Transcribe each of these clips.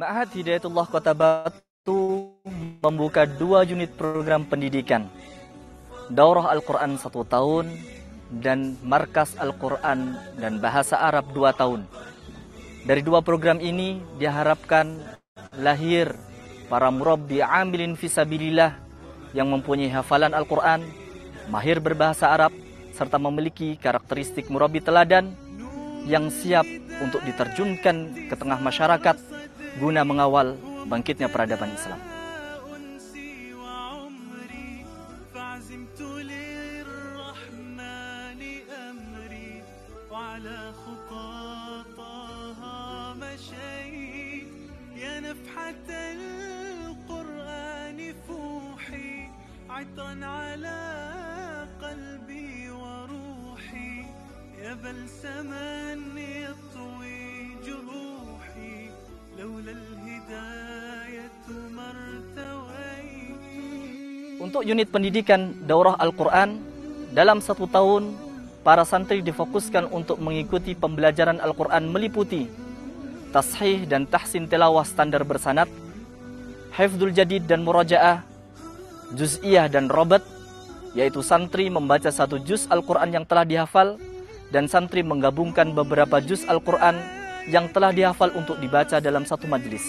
Ma'had Hidayatullah Kota Batu membuka 2 unit program pendidikan, Daurah Al-Quran 1 tahun dan Markas Al-Quran dan Bahasa Arab 2 tahun. Dari 2 program ini diharapkan lahir para murabbi amilin fisabilillah yang mempunyai hafalan Al-Quran, mahir berbahasa Arab, serta memiliki karakteristik murabbi teladan yang siap untuk diterjunkan ke tengah masyarakat guna mengawal bangkitnya peradaban Islam. Untuk unit pendidikan Daurah Al-Quran, dalam 1 tahun, para santri difokuskan untuk mengikuti pembelajaran Al-Quran meliputi tashih dan tahsin tilawah standar bersanad, hifdzul jadid dan murajaah, juz'iyah dan robat, yaitu santri membaca 1 juz Al-Quran yang telah dihafal, dan santri menggabungkan beberapa juz Al-Quran yang telah dihafal untuk dibaca dalam 1 majelis.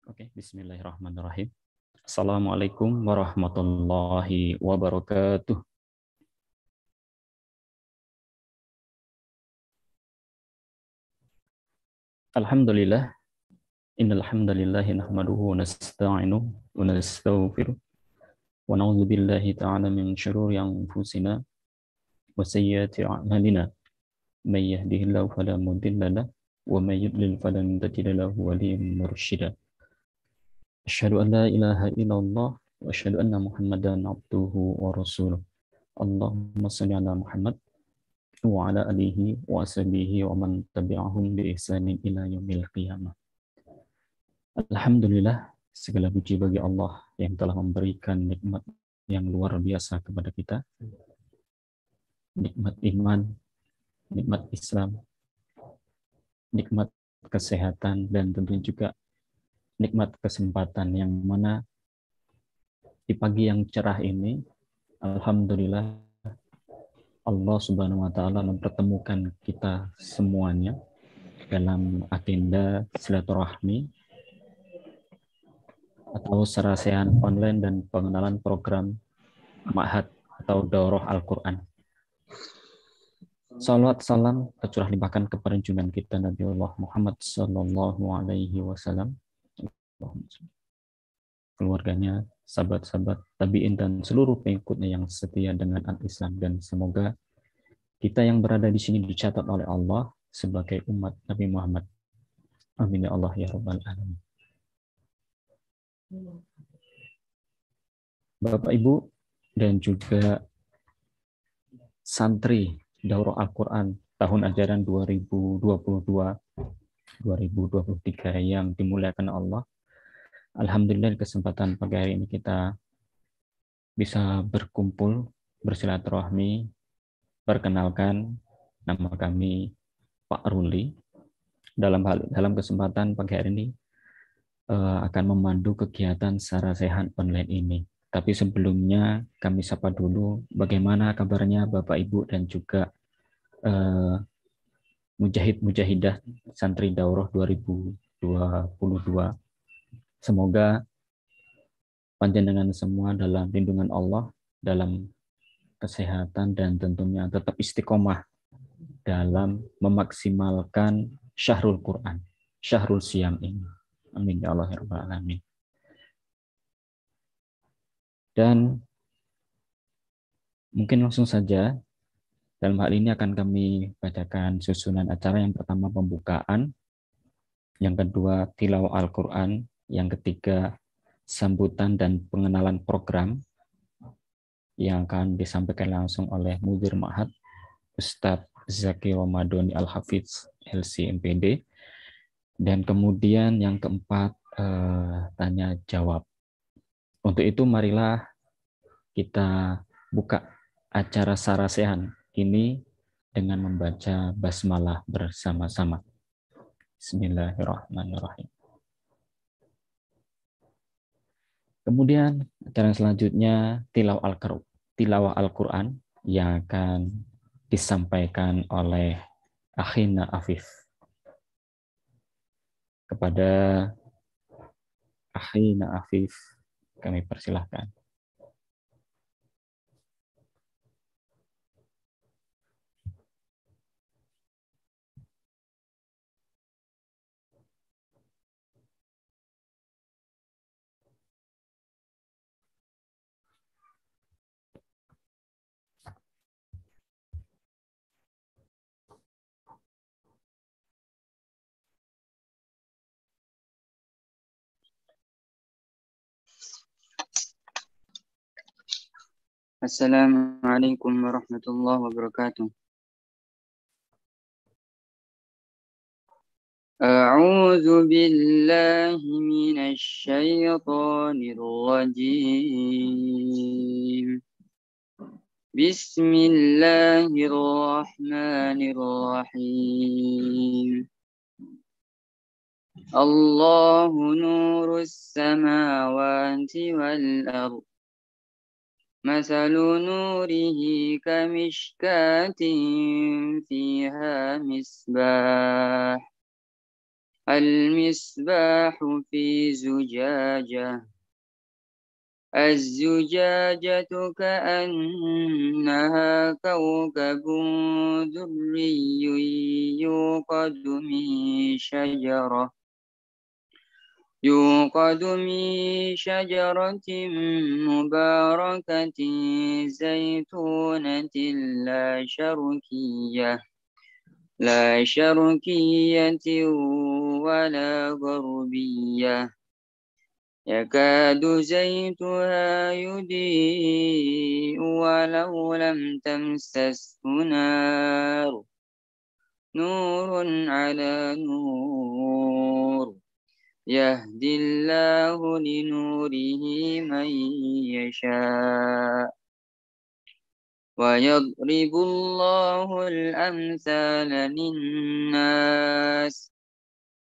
Oke, bismillahirrahmanirrahim. Assalamualaikum warahmatullahi wabarakatuh. Alhamdulillah, innal hamdalillahi nahmaduhu wa nasta'inuhu wa nastaghfiruh wa na'udzu billahi ta'ala min syururi anfusina wa sayyiati a'malina. May yahdihillahu fala mudilla lahu wa may yudlil falan tajida lahu waliyyan mursyida. Asyhadu an la ilaha illallah wa asyhadu anna Muhammadan abduhu wa rasuluh. Allahumma shalli ala Muhammad wa ala alihi wa ashabihi wa man tabi'ahum bi ihsanin ila yaumil qiyamah. Alhamdulillah, segala puji bagi Allah yang telah memberikan nikmat yang luar biasa kepada kita. Nikmat iman, nikmat Islam, nikmat kesehatan, dan tentunya juga nikmat kesempatan yang mana di pagi yang cerah ini, alhamdulillah, Allah Subhanahu wa Ta'ala mempertemukan kita semuanya dalam agenda silaturahmi atau serasian online dan pengenalan program Ma'had atau Daurah Al-Quran. Salawat salam tercurah limpahkan kepada junjungan kita Nabi Allah Muhammad sallallahu alaihi wasallam, keluarganya, sahabat-sahabat tabi'in dan seluruh pengikutnya yang setia dengan al-Islam, dan semoga kita yang berada di sini dicatat oleh Allah sebagai umat Nabi Muhammad. Amin ya Allah ya Rabbal Alamin. Bapak Ibu dan juga santri Daurah Al-Quran tahun ajaran 2022-2023 yang dimuliakan Allah. Alhamdulillah di kesempatan pagi hari ini kita bisa berkumpul, bersilaturahmi. Perkenalkan, nama kami Pak Ruli. Dalam kesempatan pagi hari ini akan memandu kegiatan secara sehat online ini. Tapi sebelumnya kami sapa dulu bagaimana kabarnya Bapak Ibu dan juga mujahid-mujahidah santri daurah 2022. Semoga panjenengan semua dalam lindungan Allah, dalam kesehatan dan tentunya tetap istiqomah dalam memaksimalkan syahrul Quran, syahrul siam ini. Amin ya Allah ya Rabbal Alamin. Dan mungkin langsung saja, dalam hal ini akan kami bacakan susunan acara. Yang pertama pembukaan, yang kedua tilawah Al-Quran, yang ketiga sambutan dan pengenalan program yang akan disampaikan langsung oleh Mudir Ma'had, Ustadz Zaki Ramadan Al-Hafidz LC-MPD. Dan kemudian yang keempat, tanya jawab. Untuk itu marilah kita buka acara sarasehan ini dengan membaca basmalah bersama-sama. Bismillahirrahmanirrahim. Kemudian acara selanjutnya tilawah Al-Quran yang akan disampaikan oleh Akhina Afif. Kepada Akhina Afif kami persilahkan. Assalamualaikum warahmatullahi wabarakatuh. A'udzu billahi minasy syaithanir rajim. Bismillahirrahmanirrahim. Allahu nurus samawati wal ardh. مثل نوره كمشكاة فيها مصباح المصباح في زجاجة الزجاجة كأنها كوكب دري يوقد من شجرة مباركة زيتونة لا شرقية ولا غربية يكاد زيتها يضيء ولو لم تمسسه نور على نور يهدي الله لنوره من يشاء ويضرب الله الأمثال للناس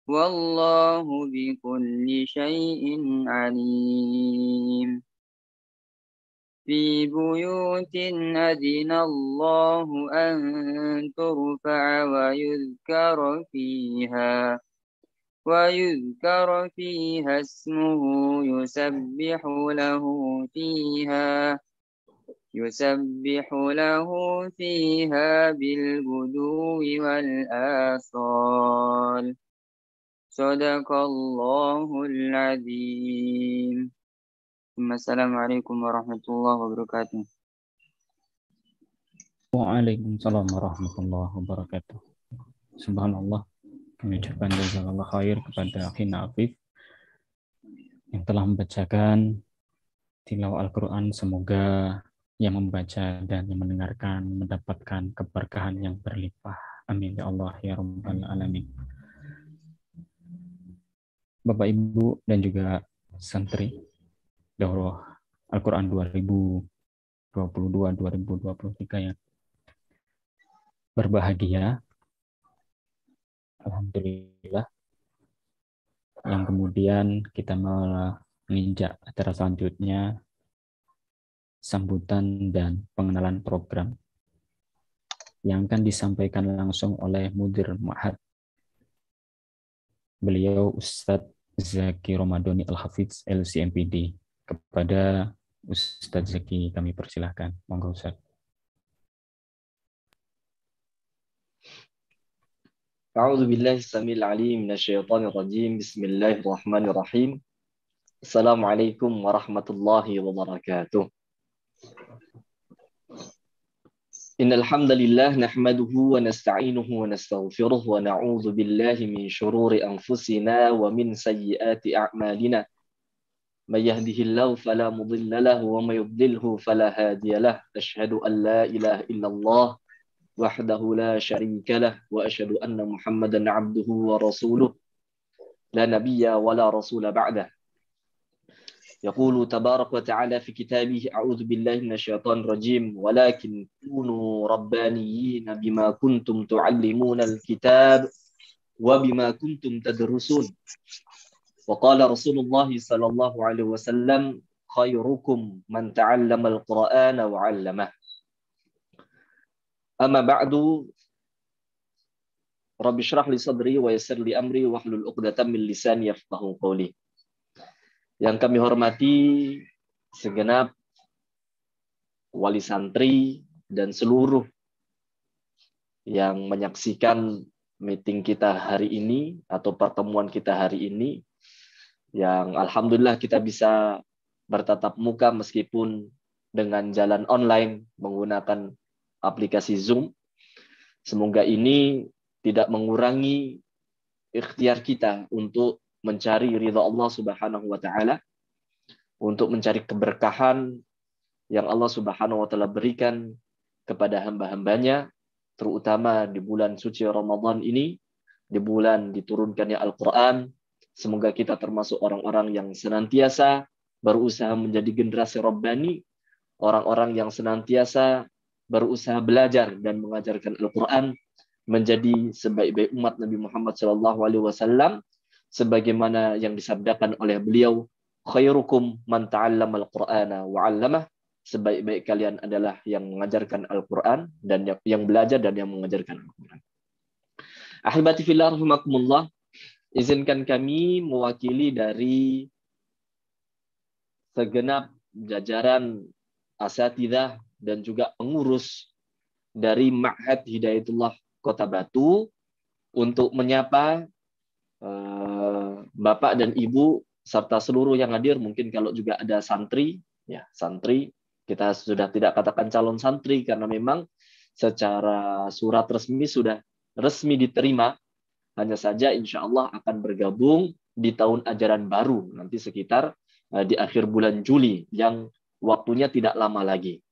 والله بكل شيء عليم في بيوت أذن الله أن ترفع ويذكر فيها اسمه يسبح له فيها بالغدو والآصال صدق الله العظيم. السلام عليكم ورحمة الله وبركاته. Waalaikumsalam warahmatullahi wabarakatuh. Subhanallah, kami ucapkan jazakallah khair kepada Akhina Afif yang telah membacakan tilawah Al-Quran. Semoga yang membaca dan yang mendengarkan mendapatkan keberkahan yang berlimpah. Amin ya Allah ya Rabbal Alamin. Bapak Ibu dan juga santri Daurah Al-Quran 2022-2023 yang berbahagia, alhamdulillah, yang kemudian kita menginjak acara selanjutnya, sambutan dan pengenalan program yang akan disampaikan langsung oleh Mudir Ma'had. Beliau Ustadz Zaki Romadhoni Al-Hafidz LCMPD. Kepada Ustadz Zaki kami persilahkan. Monggo Ustadz. A'udzu billahi samil alim minasyaitonir rajim. Bismillahirrahmanirrahim. Assalamualaikum warahmatullahi wabarakatuh. Innal hamdalillah nahmaduhu wa nasta'inuhu wa nastaghfiruh wa na'udzu billahi min shururi anfusina wa min sayyiati a'malina. May yahdihillahu fala mudilla lahu wa may yudlilhu fala hadiya lahu. Asyhadu an la ilaha illallah wahdahu la syarika lah wa asyhadu anna Muhammadan 'abduhu wa rasuluh la nabiyya wa la rasula ba'dah. Yaqulu tabarak wa ta'ala fi kitabih a'udzu billahi minasyaitonir rajim walakin kunu rabbaniyyin bima kuntum tu'allimuna al-kitab wa bima kuntum tadrusun. Wa qala Rasulullah sallallahu alaihi wasallam khairukum man ta'allama al-Qur'ana wa 'allamah. Amma ba'du, Rabbi syrah li sadri wa yassir li amri wahlul 'uqdatam min lisani yafqahu qawli. Yang kami hormati segenap wali santri dan seluruh yang menyaksikan meeting kita hari ini atau pertemuan kita hari ini, yang alhamdulillah kita bisa bertatap muka meskipun dengan jalan online menggunakan aplikasi Zoom. Semoga ini tidak mengurangi ikhtiar kita untuk mencari ridha Allah Subhanahu wa taala, untuk mencari keberkahan yang Allah Subhanahu wa taala berikan kepada hamba-hambanya, terutama di bulan suci Ramadan ini, di bulan diturunkannya Al-Qur'an. Semoga kita termasuk orang-orang yang senantiasa berusaha menjadi generasi Rabbani, orang-orang yang senantiasa berusaha belajar dan mengajarkan Al-Quran, menjadi sebaik-baik umat Nabi Muhammad SAW, sebagaimana yang disabdakan oleh beliau, khairukum man ta'allama al-Qur'ana wa 'allamah. Sebaik-baik kalian adalah yang mengajarkan Al-Quran dan yang belajar dan yang mengajarkan Al-Quran. Ahibati fillah rahimakumullah, izinkan kami mewakili dari segenap jajaran asatidzah dan juga pengurus dari Ma'had Hidayatullah Kota Batu untuk menyapa Bapak dan Ibu serta seluruh yang hadir. Mungkin kalau juga ada santri, ya santri, kita sudah tidak katakan calon santri karena memang secara surat resmi sudah resmi diterima. Hanya saja insya Allah akan bergabung di tahun ajaran baru nanti sekitar di akhir bulan Juli yang waktunya tidak lama lagi.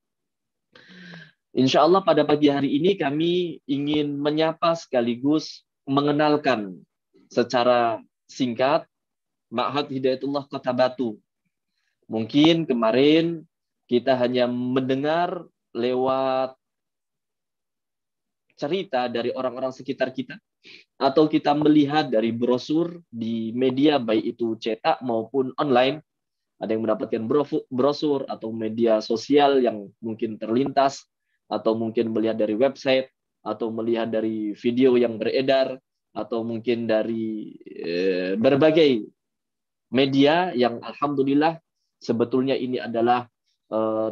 Insya Allah pada pagi hari ini kami ingin menyapa sekaligus mengenalkan secara singkat Ma'had Hidayatullah Kota Batu. Mungkin kemarin kita hanya mendengar lewat cerita dari orang-orang sekitar kita, atau kita melihat dari brosur di media baik itu cetak maupun online. Ada yang mendapatkan brosur atau media sosial yang mungkin terlintas, atau mungkin melihat dari website, atau melihat dari video yang beredar, atau mungkin dari berbagai media yang alhamdulillah sebetulnya ini adalah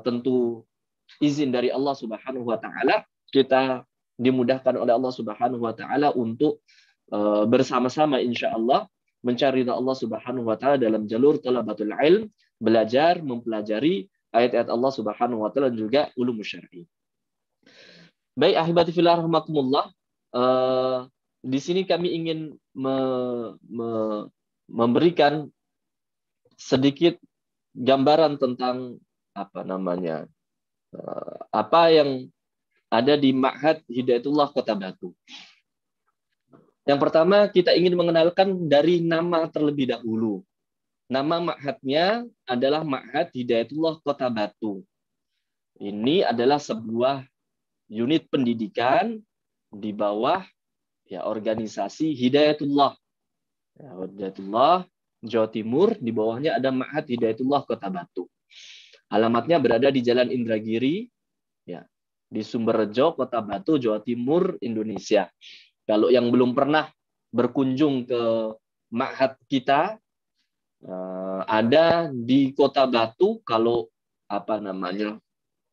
tentu izin dari Allah Subhanahu wa taala. Kita dimudahkan oleh Allah Subhanahu wa taala untuk bersama-sama insyaallah mencari ridha Allah Subhanahu wa taala dalam jalur talabatul ilm, belajar mempelajari ayat-ayat Allah Subhanahu wa taala dan juga ulum syar'i. Baik ahibati fillah rahimakumullah, di sini kami ingin memberikan sedikit gambaran tentang apa yang ada di Ma'had Hidayatullah Kota Batu. Yang pertama, kita ingin mengenalkan dari nama terlebih dahulu. Nama ma'hadnya adalah Ma'had Hidayatullah Kota Batu. Ini adalah sebuah unit pendidikan di bawah organisasi Hidayatullah. Hidayatullah Jawa Timur, di bawahnya ada Ma'had Hidayatullah Kota Batu. Alamatnya berada di Jalan Indragiri, di Sumberjo, Kota Batu, Jawa Timur, Indonesia. Kalau yang belum pernah berkunjung ke Ma'had kita, ada di Kota Batu. Kalau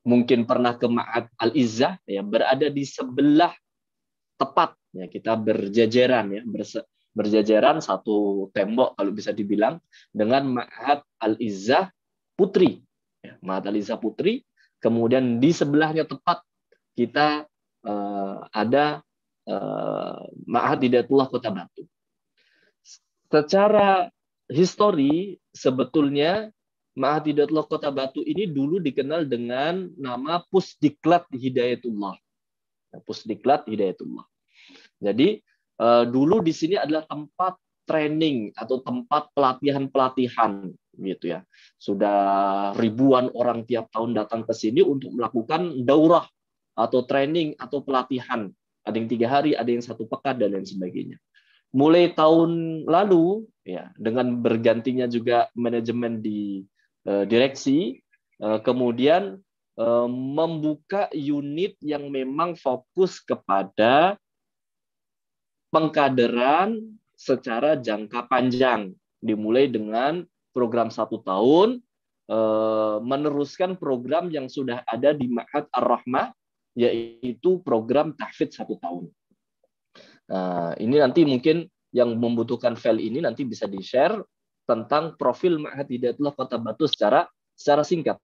mungkin pernah ke Ma'had Al-Izzah, berada di sebelah tepat, kita berjajaran, berjajaran satu tembok kalau bisa dibilang dengan Ma'had Al-Izzah Putri. Ma'had Al-Izzah Putri. Kemudian di sebelahnya tepat kita ada Ma'had Hidayatullah Kota Batu. Secara histori, sebetulnya Ma'had Hidayatullah Kota Batu ini dulu dikenal dengan nama Pusdiklat Hidayatullah. Pusdiklat Hidayatullah. Jadi dulu di sini adalah tempat training atau tempat pelatihan-pelatihan gitu ya. Sudah ribuan orang tiap tahun datang ke sini untuk melakukan daurah atau training atau pelatihan. Ada yang 3 hari, ada yang 1 pekan dan lain sebagainya. Mulai tahun lalu dengan bergantinya juga manajemen di direksi, kemudian membuka unit yang memang fokus kepada pengkaderan secara jangka panjang, dimulai dengan program 1 tahun, meneruskan program yang sudah ada di Ma'had Ar-Rahmah, yaitu program tahfidz 1 tahun. Nah, ini nanti mungkin yang membutuhkan file ini nanti bisa di-share tentang profil Ma'had Hidayatullah Kota Batu secara singkat.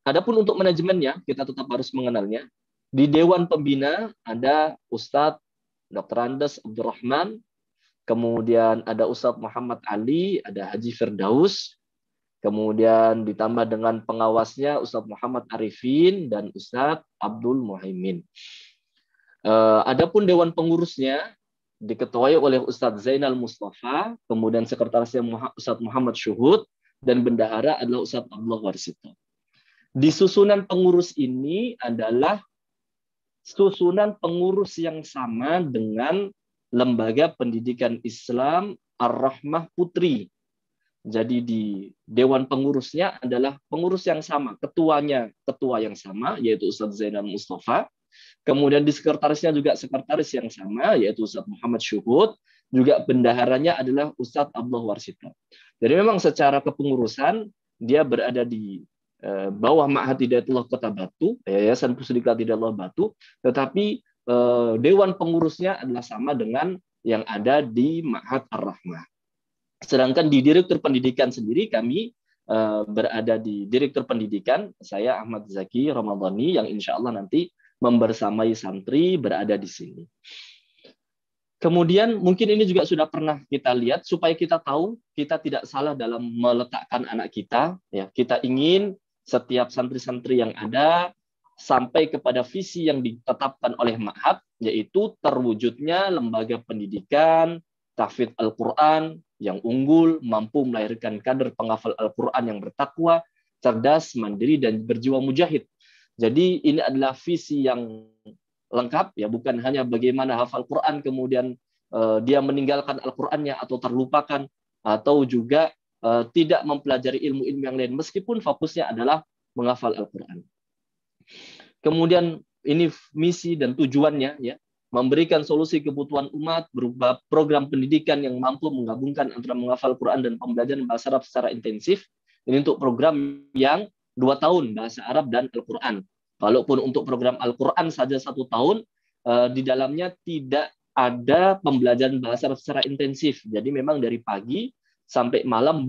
Adapun untuk manajemennya, kita tetap harus mengenalnya. Di Dewan Pembina ada Ustadz Dr. Andes Abdurrahman, kemudian ada Ustadz Muhammad Ali, ada Haji Firdaus, kemudian ditambah dengan pengawasnya Ustadz Muhammad Arifin dan Ustadz Abdul Muhaimin. Adapun Dewan Pengurusnya diketuai oleh Ustadz Zainal Mustafa, kemudian sekretarisnya Ustadz Muhammad Syuhud, dan bendahara adalah Ustadz Abdullah Warsito. Di susunan pengurus ini adalah susunan pengurus yang sama dengan Lembaga Pendidikan Islam Ar-Rahmah Putri. Jadi di Dewan Pengurusnya adalah pengurus yang sama, ketuanya ketua yang sama, yaitu Ustadz Zainal Mustafa. Kemudian di sekretarisnya juga sekretaris yang sama, yaitu Ustadz Muhammad Syuhud. Juga bendaharanya adalah Ustadz Abdullah Warsito. Jadi memang secara kepengurusan dia berada di bawah Ma'had Hidayatullah Kota Batu, Yayasan Pusdiklat Hidayatullah Batu, tetapi Dewan Pengurusnya adalah sama dengan yang ada di Ma'had Ar-Rahmah. Sedangkan di Direktur Pendidikan sendiri kami berada di Direktur Pendidikan, saya Ahmad Zaki Ramadhani, yang insya Allah nanti membersamai santri berada di sini. Kemudian mungkin ini juga sudah pernah kita lihat, supaya kita tahu kita tidak salah dalam meletakkan anak kita. Kita ingin setiap santri-santri yang ada sampai kepada visi yang ditetapkan oleh Ma'had, yaitu terwujudnya lembaga pendidikan tahfidz Al-Quran yang unggul, mampu melahirkan kader penghafal Al-Quran yang bertakwa, cerdas, mandiri, dan berjiwa mujahid. Jadi ini adalah visi yang lengkap, bukan hanya bagaimana hafal Quran kemudian dia meninggalkan Al-Qurannya atau terlupakan, atau juga tidak mempelajari ilmu-ilmu yang lain, meskipun fokusnya adalah menghafal Al-Quran. Kemudian ini misi dan tujuannya, memberikan solusi kebutuhan umat berupa program pendidikan yang mampu menggabungkan antara menghafal Quran dan pembelajaran bahasa Arab secara intensif. Ini untuk program yang 2 tahun, bahasa Arab dan Al-Quran. Walaupun untuk program Al-Quran saja 1 tahun, di dalamnya tidak ada pembelajaran bahasa Arab secara intensif. Jadi memang dari pagi sampai malam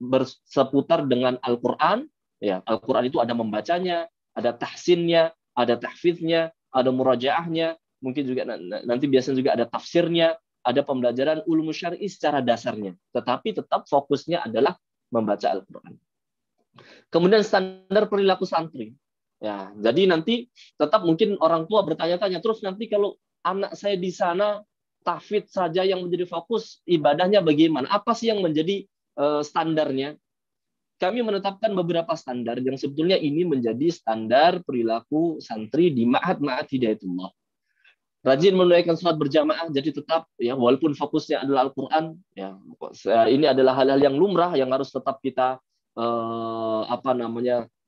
berseputar dengan Al-Quran. Al-Quran itu ada membacanya, ada tahsinnya, ada tahfidznya, ada murajaahnya, mungkin juga nanti biasanya juga ada tafsirnya, ada pembelajaran ulum syar'i secara dasarnya. Tetapi tetap fokusnya adalah membaca Al-Quran. Kemudian standar perilaku santri. Ya, jadi nanti tetap mungkin orang tua bertanya-tanya, terus nanti kalau anak saya di sana tahfidz saja yang menjadi fokus, ibadahnya bagaimana? Apa sih yang menjadi standarnya? Kami menetapkan beberapa standar yang sebetulnya ini menjadi standar perilaku santri di Ma'had Hidayatullah. Rajin menunaikan sholat berjamaah, jadi tetap ya walaupun fokusnya adalah Al-Quran, ya ini adalah hal-hal yang lumrah yang harus tetap kita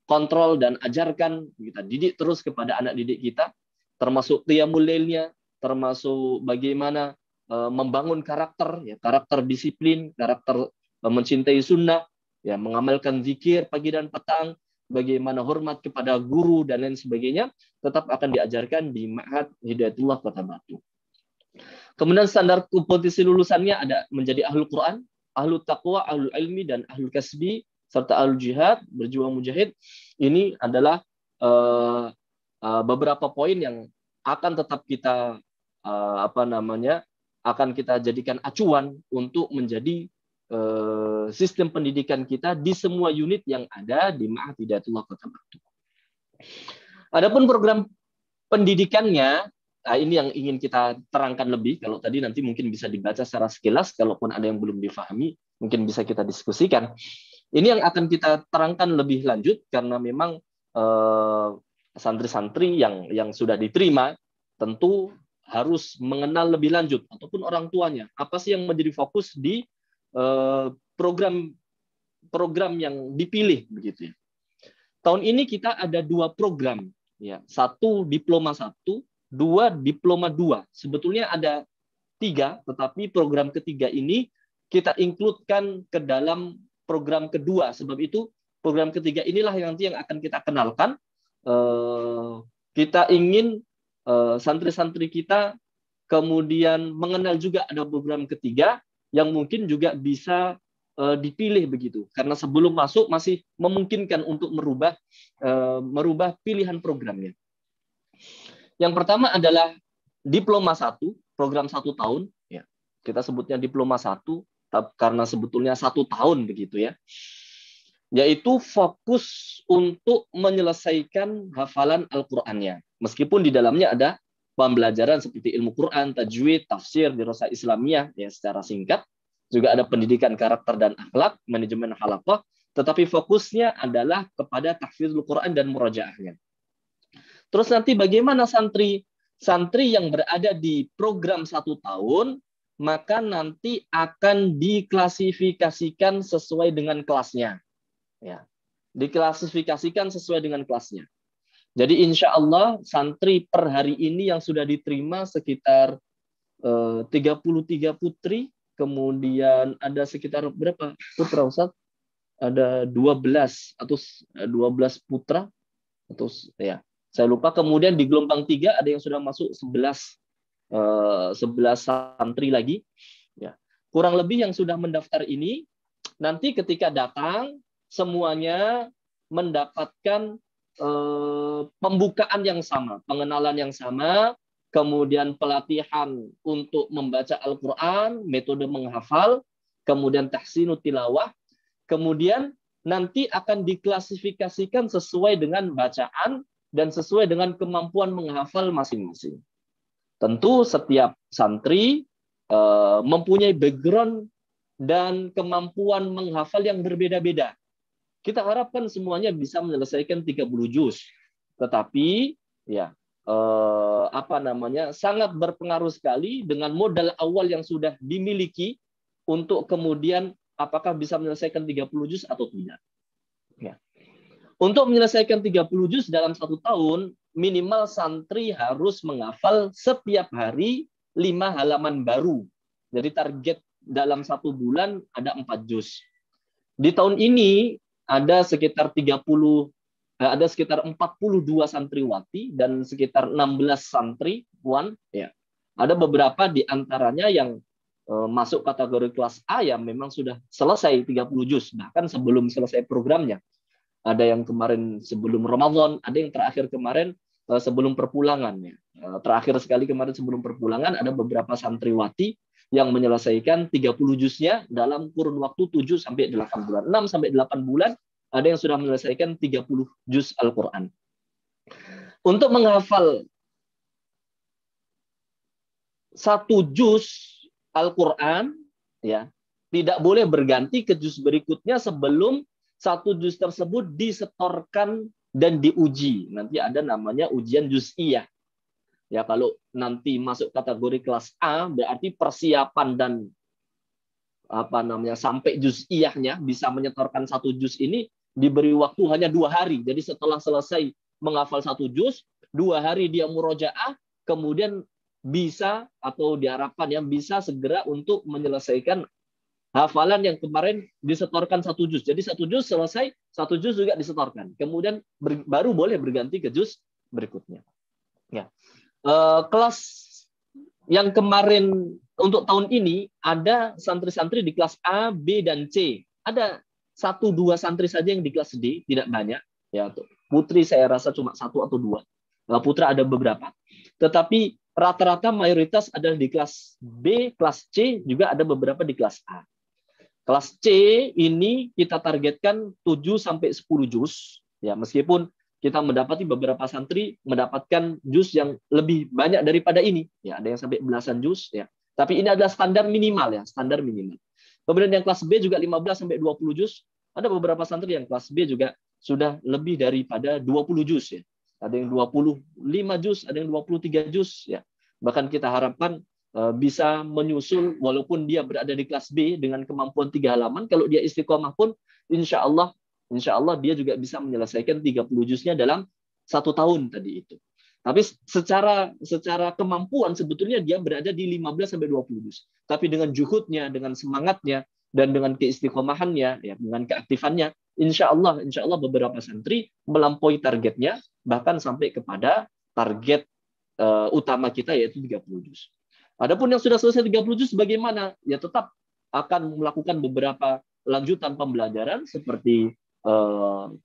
kontrol dan ajarkan, kita didik terus kepada anak didik kita, termasuk qiyamul lailnya, termasuk bagaimana membangun karakter, ya karakter disiplin, karakter mencintai sunnah, ya mengamalkan zikir pagi dan petang, bagaimana hormat kepada guru dan lain sebagainya, tetap akan diajarkan di Ma'had Hidayatullah Kota Batu. Kemudian standar kompetisi lulusannya ada menjadi ahlul Quran, ahlul taqwa, ahlul ilmi, dan ahlul kasbi, serta ahlul jihad, berjuang mujahid. Ini adalah beberapa poin yang akan tetap kita akan kita jadikan acuan untuk menjadi sistem pendidikan kita di semua unit yang ada di Ma'had Hidayatullah Kota Batu. Adapun program pendidikannya, ini yang ingin kita terangkan lebih. Kalau tadi nanti mungkin bisa dibaca secara sekilas, kalaupun ada yang belum difahami, mungkin bisa kita diskusikan. Ini yang akan kita terangkan lebih lanjut, karena memang santri-santri yang sudah diterima tentu harus mengenal lebih lanjut, ataupun orang tuanya, apa sih yang menjadi fokus di program yang dipilih begitu ya. Tahun ini kita ada 2 program ya, 1 diploma 1, 2 diploma 2. Sebetulnya ada 3, tetapi program ketiga ini kita include-kan ke dalam program kedua. Sebab itu program ketiga inilah yang nanti yang akan kita kenalkan. Kita ingin santri-santri kita kemudian mengenal juga ada program ketiga yang mungkin juga bisa dipilih begitu, karena sebelum masuk masih memungkinkan untuk merubah pilihan programnya. Yang pertama adalah diploma 1, program 1 tahun, ya kita sebutnya diploma 1 karena sebetulnya 1 tahun begitu ya, yaitu fokus untuk menyelesaikan hafalan Al-Qur'annya, meskipun di dalamnya ada pembelajaran seperti ilmu Quran, tajwid, tafsir, dirasah Islamiyah ya secara singkat, juga ada pendidikan karakter dan akhlak, manajemen halaqah, tetapi fokusnya adalah kepada tahfidzul Quran dan murajaahnya. Terus nanti bagaimana santri yang berada di program 1 tahun, maka nanti akan diklasifikasikan sesuai dengan kelasnya. Ya, diklasifikasikan sesuai dengan kelasnya. Jadi insya Allah santri per hari ini yang sudah diterima sekitar 33 putri, kemudian ada sekitar berapa putra Ustaz? Ada 12 atau 12 putra atau ya saya lupa. Kemudian di gelombang 3 ada yang sudah masuk 11 santri lagi. Ya, kurang lebih yang sudah mendaftar ini nanti ketika datang semuanya mendapatkan pembukaan yang sama, pengenalan yang sama, kemudian pelatihan untuk membaca Al-Quran, metode menghafal, kemudian tahsinut tilawah, kemudian nanti akan diklasifikasikan sesuai dengan bacaan dan sesuai dengan kemampuan menghafal masing-masing. Tentu setiap santri mempunyai background dan kemampuan menghafal yang berbeda-beda. Kita harapkan semuanya bisa menyelesaikan 30 juz. Tetapi ya sangat berpengaruh sekali dengan modal awal yang sudah dimiliki untuk kemudian apakah bisa menyelesaikan 30 juz atau tidak. Ya. Untuk menyelesaikan 30 juz dalam 1 tahun, minimal santri harus menghafal setiap hari 5 halaman baru. Jadi target dalam 1 bulan ada 4 juz. Di tahun ini ada sekitar 42 santriwati dan sekitar 16 santriwan. Ya. Ada beberapa di antaranya yang masuk kategori kelas A yang memang sudah selesai 30 juz, bahkan sebelum selesai programnya. Ada yang kemarin sebelum Ramadan, ada yang terakhir kemarin sebelum perpulangan ya. Terakhir sekali kemarin sebelum perpulangan ada beberapa santriwati yang menyelesaikan 30 juznya dalam kurun waktu 7 sampai 8 bulan. 6 sampai 8 bulan ada yang sudah menyelesaikan 30 juz Al-Qur'an. Untuk menghafal 1 juz Al-Qur'an ya, tidak boleh berganti ke juz berikutnya sebelum 1 juz tersebut disetorkan dan diuji. Nanti ada namanya ujian juz'iyah. Ya, kalau nanti masuk kategori kelas A berarti persiapan dan sampai juz'iyahnya bisa menyetorkan 1 juz ini diberi waktu hanya 2 hari. Jadi setelah selesai menghafal 1 juz, 2 hari dia murojaah, kemudian bisa atau diharapkan yang bisa segera untuk menyelesaikan hafalan yang kemarin disetorkan 1 juz. Jadi 1 juz selesai, 1 juz juga disetorkan. Kemudian baru boleh berganti ke juz berikutnya. Ya. Kelas yang kemarin untuk tahun ini ada santri-santri di kelas A, B, dan C. Ada 1-2 santri saja yang di kelas D, tidak banyak. Ya, putri saya rasa cuma 1 atau 2. Putra ada beberapa. Tetapi rata-rata mayoritas adalah di kelas B, kelas C, juga ada beberapa di kelas A. Kelas C ini kita targetkan 7 sampai 10 juz. Ya, meskipun kita mendapati beberapa santri mendapatkan juz yang lebih banyak daripada ini. Ya, ada yang sampai belasan juz ya. Tapi ini adalah standar minimal ya, standar minimal. Kemudian yang kelas B juga 15 sampai 20 juz. Ada beberapa santri yang kelas B juga sudah lebih daripada 20 juz ya. Ada yang 25 juz, ada yang 23 juz ya. Bahkan kita harapkan bisa menyusul walaupun dia berada di kelas B dengan kemampuan 3 halaman, kalau dia istiqomah pun insya Allah dia juga bisa menyelesaikan 30 juznya dalam 1 tahun tadi itu. Tapi secara kemampuan sebetulnya dia berada di 15 sampai 20 juz. Tapi dengan juhudnya, dengan semangatnya, dan dengan keistiqomahannya, ya, dengan keaktifannya, insya Allah beberapa santri melampaui targetnya, bahkan sampai kepada target utama kita yaitu 30 juz. Adapun yang sudah selesai 30 juz bagaimana? Ya tetap akan melakukan beberapa lanjutan pembelajaran seperti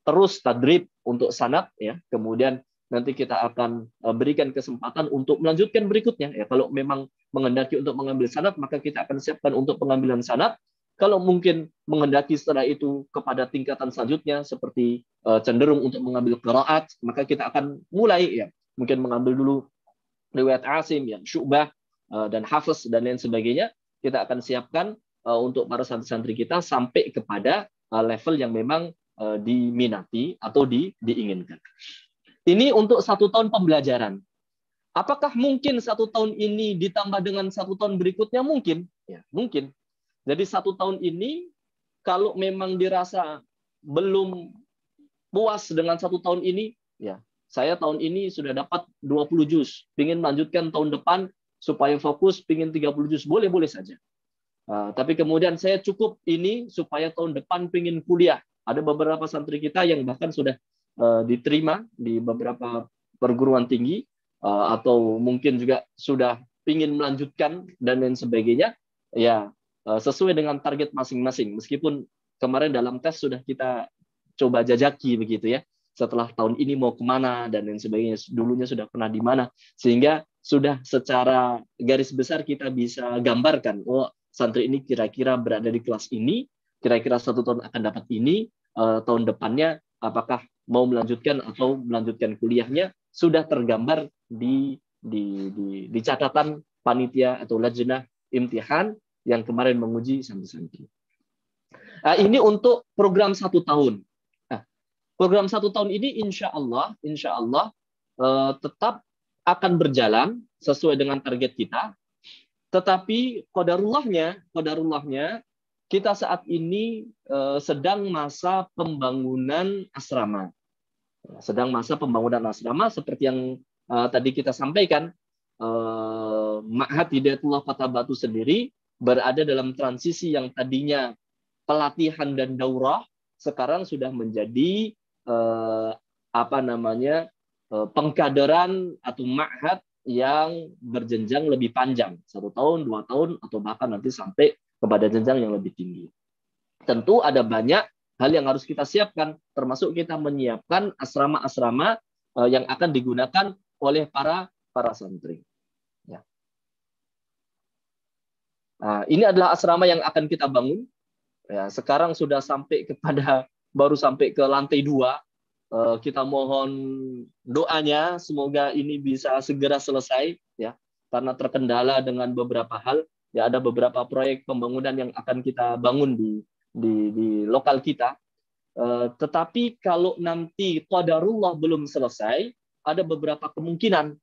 terus tadrib untuk sanad ya. Kemudian nanti kita akan berikan kesempatan untuk melanjutkan berikutnya ya. Kalau memang menghendaki untuk mengambil sanad, maka kita akan siapkan untuk pengambilan sanad. Kalau mungkin menghendaki setelah itu kepada tingkatan selanjutnya seperti cenderung untuk mengambil qiraat, maka kita akan mulai ya. Mungkin mengambil dulu riwayat Asim yang Syu'bah dan Hafiz dan lain sebagainya. Kita akan siapkan untuk para santri-santri kita sampai kepada level yang memang diminati atau diinginkan. Ini untuk 1 tahun pembelajaran. Apakah mungkin 1 tahun ini ditambah dengan 1 tahun berikutnya? Mungkin. Ya, mungkin. Jadi 1 tahun ini, kalau memang dirasa belum puas dengan 1 tahun ini, ya saya tahun ini sudah dapat 20 juz. Ingin melanjutkan tahun depan supaya fokus, ingin 30 juz. Boleh-boleh saja. Tapi kemudian saya cukup ini supaya tahun depan ingin kuliah. Ada beberapa santri kita yang bahkan sudah diterima di beberapa perguruan tinggi atau mungkin juga sudah ingin melanjutkan dan lain sebagainya. Ya, sesuai dengan target masing-masing. Meskipun kemarin dalam tes sudah kita coba jajaki begitu ya. Setelah tahun ini mau kemana dan lain sebagainya. Dulunya sudah pernah di mana. Sehingga sudah secara garis besar kita bisa gambarkan. Oh, santri ini kira-kira berada di kelas ini. Kira-kira 1 tahun akan dapat ini. Tahun depannya apakah mau melanjutkan atau melanjutkan kuliahnya sudah tergambar di catatan panitia atau lajnah imtihan yang kemarin menguji santri-santri. Ini untuk program 1 tahun. Nah, program 1 tahun ini insya Allah tetap akan berjalan sesuai dengan target kita. Tetapi qadarullahnya kita saat ini sedang masa pembangunan asrama. Sedang masa pembangunan asrama seperti yang tadi kita sampaikan. Ma'had Hidayatullah Kota Batu sendiri berada dalam transisi yang tadinya pelatihan dan daurah, sekarang sudah menjadi pengkaderan atau ma'had yang berjenjang lebih panjang, 1 tahun, 2 tahun, atau bahkan nanti sampai kepada jenjang yang lebih tinggi. Tentu ada banyak hal yang harus kita siapkan, termasuk kita menyiapkan asrama-asrama yang akan digunakan oleh para santri. Ya. Nah, ini adalah asrama yang akan kita bangun. Ya, sekarang sudah baru sampai ke lantai 2. Kita mohon doanya semoga ini bisa segera selesai, ya, karena terkendala dengan beberapa hal. Ya, ada beberapa proyek pembangunan yang akan kita bangun di lokal kita. Tetapi kalau nanti qadarullah belum selesai, ada beberapa kemungkinan.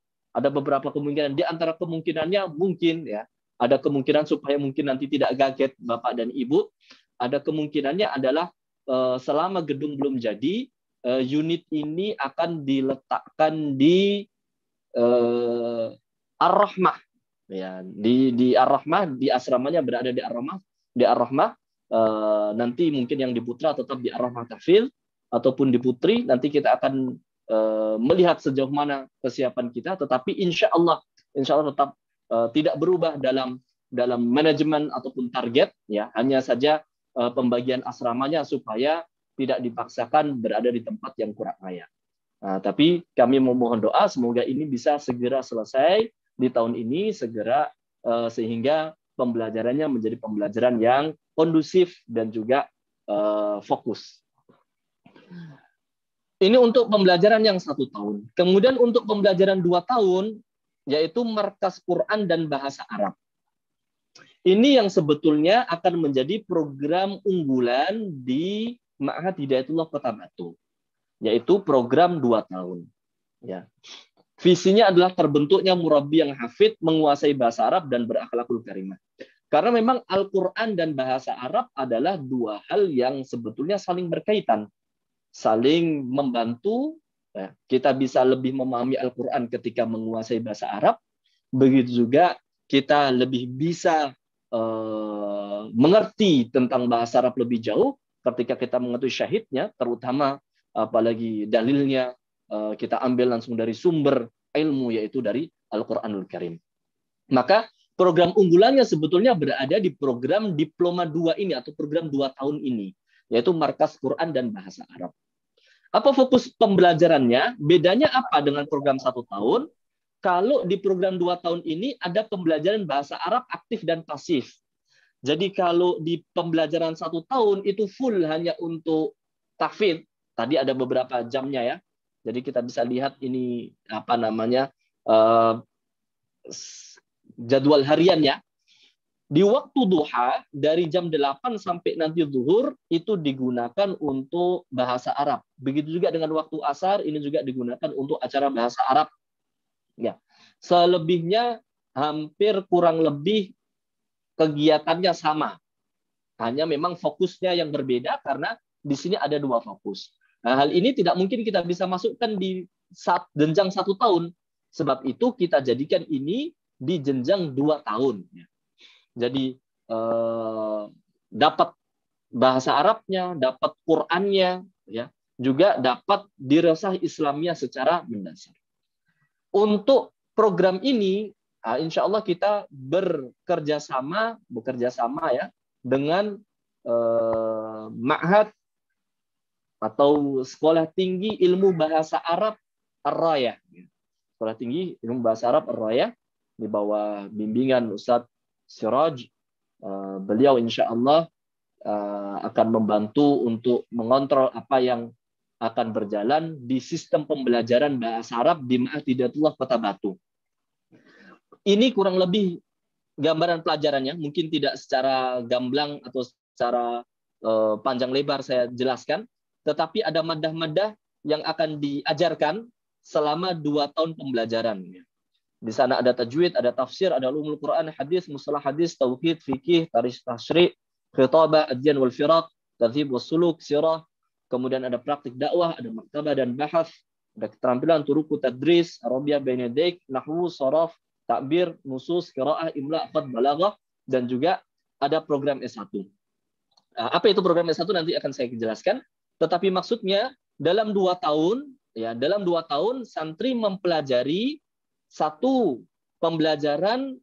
Di antara kemungkinannya mungkin, ya, ada kemungkinan supaya mungkin nanti tidak kaget Bapak dan Ibu. Ada kemungkinannya adalah selama gedung belum jadi, unit ini akan diletakkan di Ar-Rahmah. Ya, di Ar-Rahmah, di asramanya berada di Ar-Rahmah. Nanti mungkin yang di Putra tetap di Ar-Rahmah Tahfidz ataupun di Putri, nanti kita akan melihat sejauh mana kesiapan kita, tetapi insya Allah tetap tidak berubah dalam manajemen ataupun target, ya, hanya saja pembagian asramanya supaya tidak dipaksakan berada di tempat yang kurang layak. Nah, tapi kami memohon doa semoga ini bisa segera selesai di tahun ini, segera sehingga pembelajarannya menjadi pembelajaran yang kondusif dan juga fokus. Ini untuk pembelajaran yang 1 tahun. Kemudian untuk pembelajaran 2 tahun, yaitu Markas Quran dan Bahasa Arab. Ini yang sebetulnya akan menjadi program unggulan di Ma'had Hidayatullah Kota Batu, yaitu program 2 tahun. Ya. Visinya adalah terbentuknya murabbi yang hafid, menguasai bahasa Arab dan berakhlakul karimah. Karena memang Al-Quran dan bahasa Arab adalah 2 hal yang sebetulnya saling berkaitan, saling membantu. Ya, kita bisa lebih memahami Al-Quran ketika menguasai bahasa Arab, begitu juga kita lebih bisa mengerti tentang bahasa Arab lebih jauh ketika kita mengetahui syahidnya, terutama apalagi dalilnya kita ambil langsung dari sumber ilmu, yaitu dari Al-Quranul Karim. Maka program unggulannya sebetulnya berada di program Diploma 2 ini atau program 2 tahun ini, yaitu Markas Quran dan Bahasa Arab. Apa fokus pembelajarannya? Bedanya apa dengan program 1 tahun? Kalau di program 2 tahun ini ada pembelajaran bahasa Arab aktif dan pasif. Jadi kalau di pembelajaran 1 tahun itu full hanya untuk tahfidz. Tadi ada beberapa jamnya, ya. Jadi kita bisa lihat ini jadwal hariannya. Di waktu duha dari jam 8 sampai nanti zuhur itu digunakan untuk bahasa Arab. Begitu juga dengan waktu asar, ini juga digunakan untuk acara bahasa Arab. Ya. Selebihnya hampir kurang lebih kegiatannya sama. Hanya memang fokusnya yang berbeda karena di sini ada 2 fokus. Nah, hal ini tidak mungkin kita bisa masukkan di jenjang 1 tahun. Sebab itu kita jadikan ini di jenjang 2 tahun. Jadi dapat bahasa Arabnya, dapat Qur'annya, ya, juga dapat dirasah Islamnya secara mendasar. Untuk program ini, insya Allah kita bekerja sama ya dengan Ma'had atau Sekolah Tinggi Ilmu Bahasa Arab Ar-Raya. Sekolah Tinggi Ilmu Bahasa Arab Ar-Raya di bawah bimbingan Ustadz Siraj. Beliau insya Allah akan membantu untuk mengontrol apa yang akan berjalan di sistem pembelajaran bahasa Arab di Ma'had Hidayatullah Kota Batu. Ini kurang lebih gambaran pelajarannya, mungkin tidak secara gamblang atau secara panjang lebar saya jelaskan, tetapi ada madah-madah yang akan diajarkan selama 2 tahun pembelajaran. Di sana ada tajwid, ada tafsir, ada ulumul Quran, hadis, mustalah hadis, tauhid, fikih, tarikh tasyri', khitabah, adyan wal firaq, tadzhib was suluk, sirah. Kemudian ada praktik dakwah, ada maktabah dan bahas, ada keterampilan turuku tadris, arabiyah bain yadaik, nahwu, sharaf, takbir, nusus, qiraah, imla, qad, balaghah, dan juga ada program S1. Apa itu program S1 nanti akan saya jelaskan. Tetapi maksudnya dalam 2 tahun, ya, dalam 2 tahun santri mempelajari 1 pembelajaran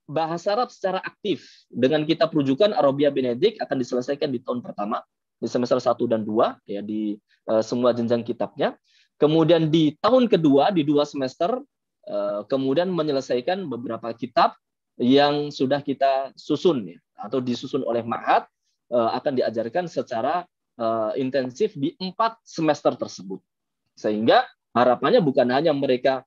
bahasa Arab secara aktif dengan kitab rujukan Arabiyah Benedik akan diselesaikan di tahun pertama, di semester 1 dan 2, ya, di semua jenjang kitabnya. Kemudian di tahun kedua, di 2 semester, kemudian menyelesaikan beberapa kitab yang sudah kita susun ya, atau disusun oleh Ma'had, akan diajarkan secara intensif di 4 semester tersebut. Sehingga harapannya bukan hanya mereka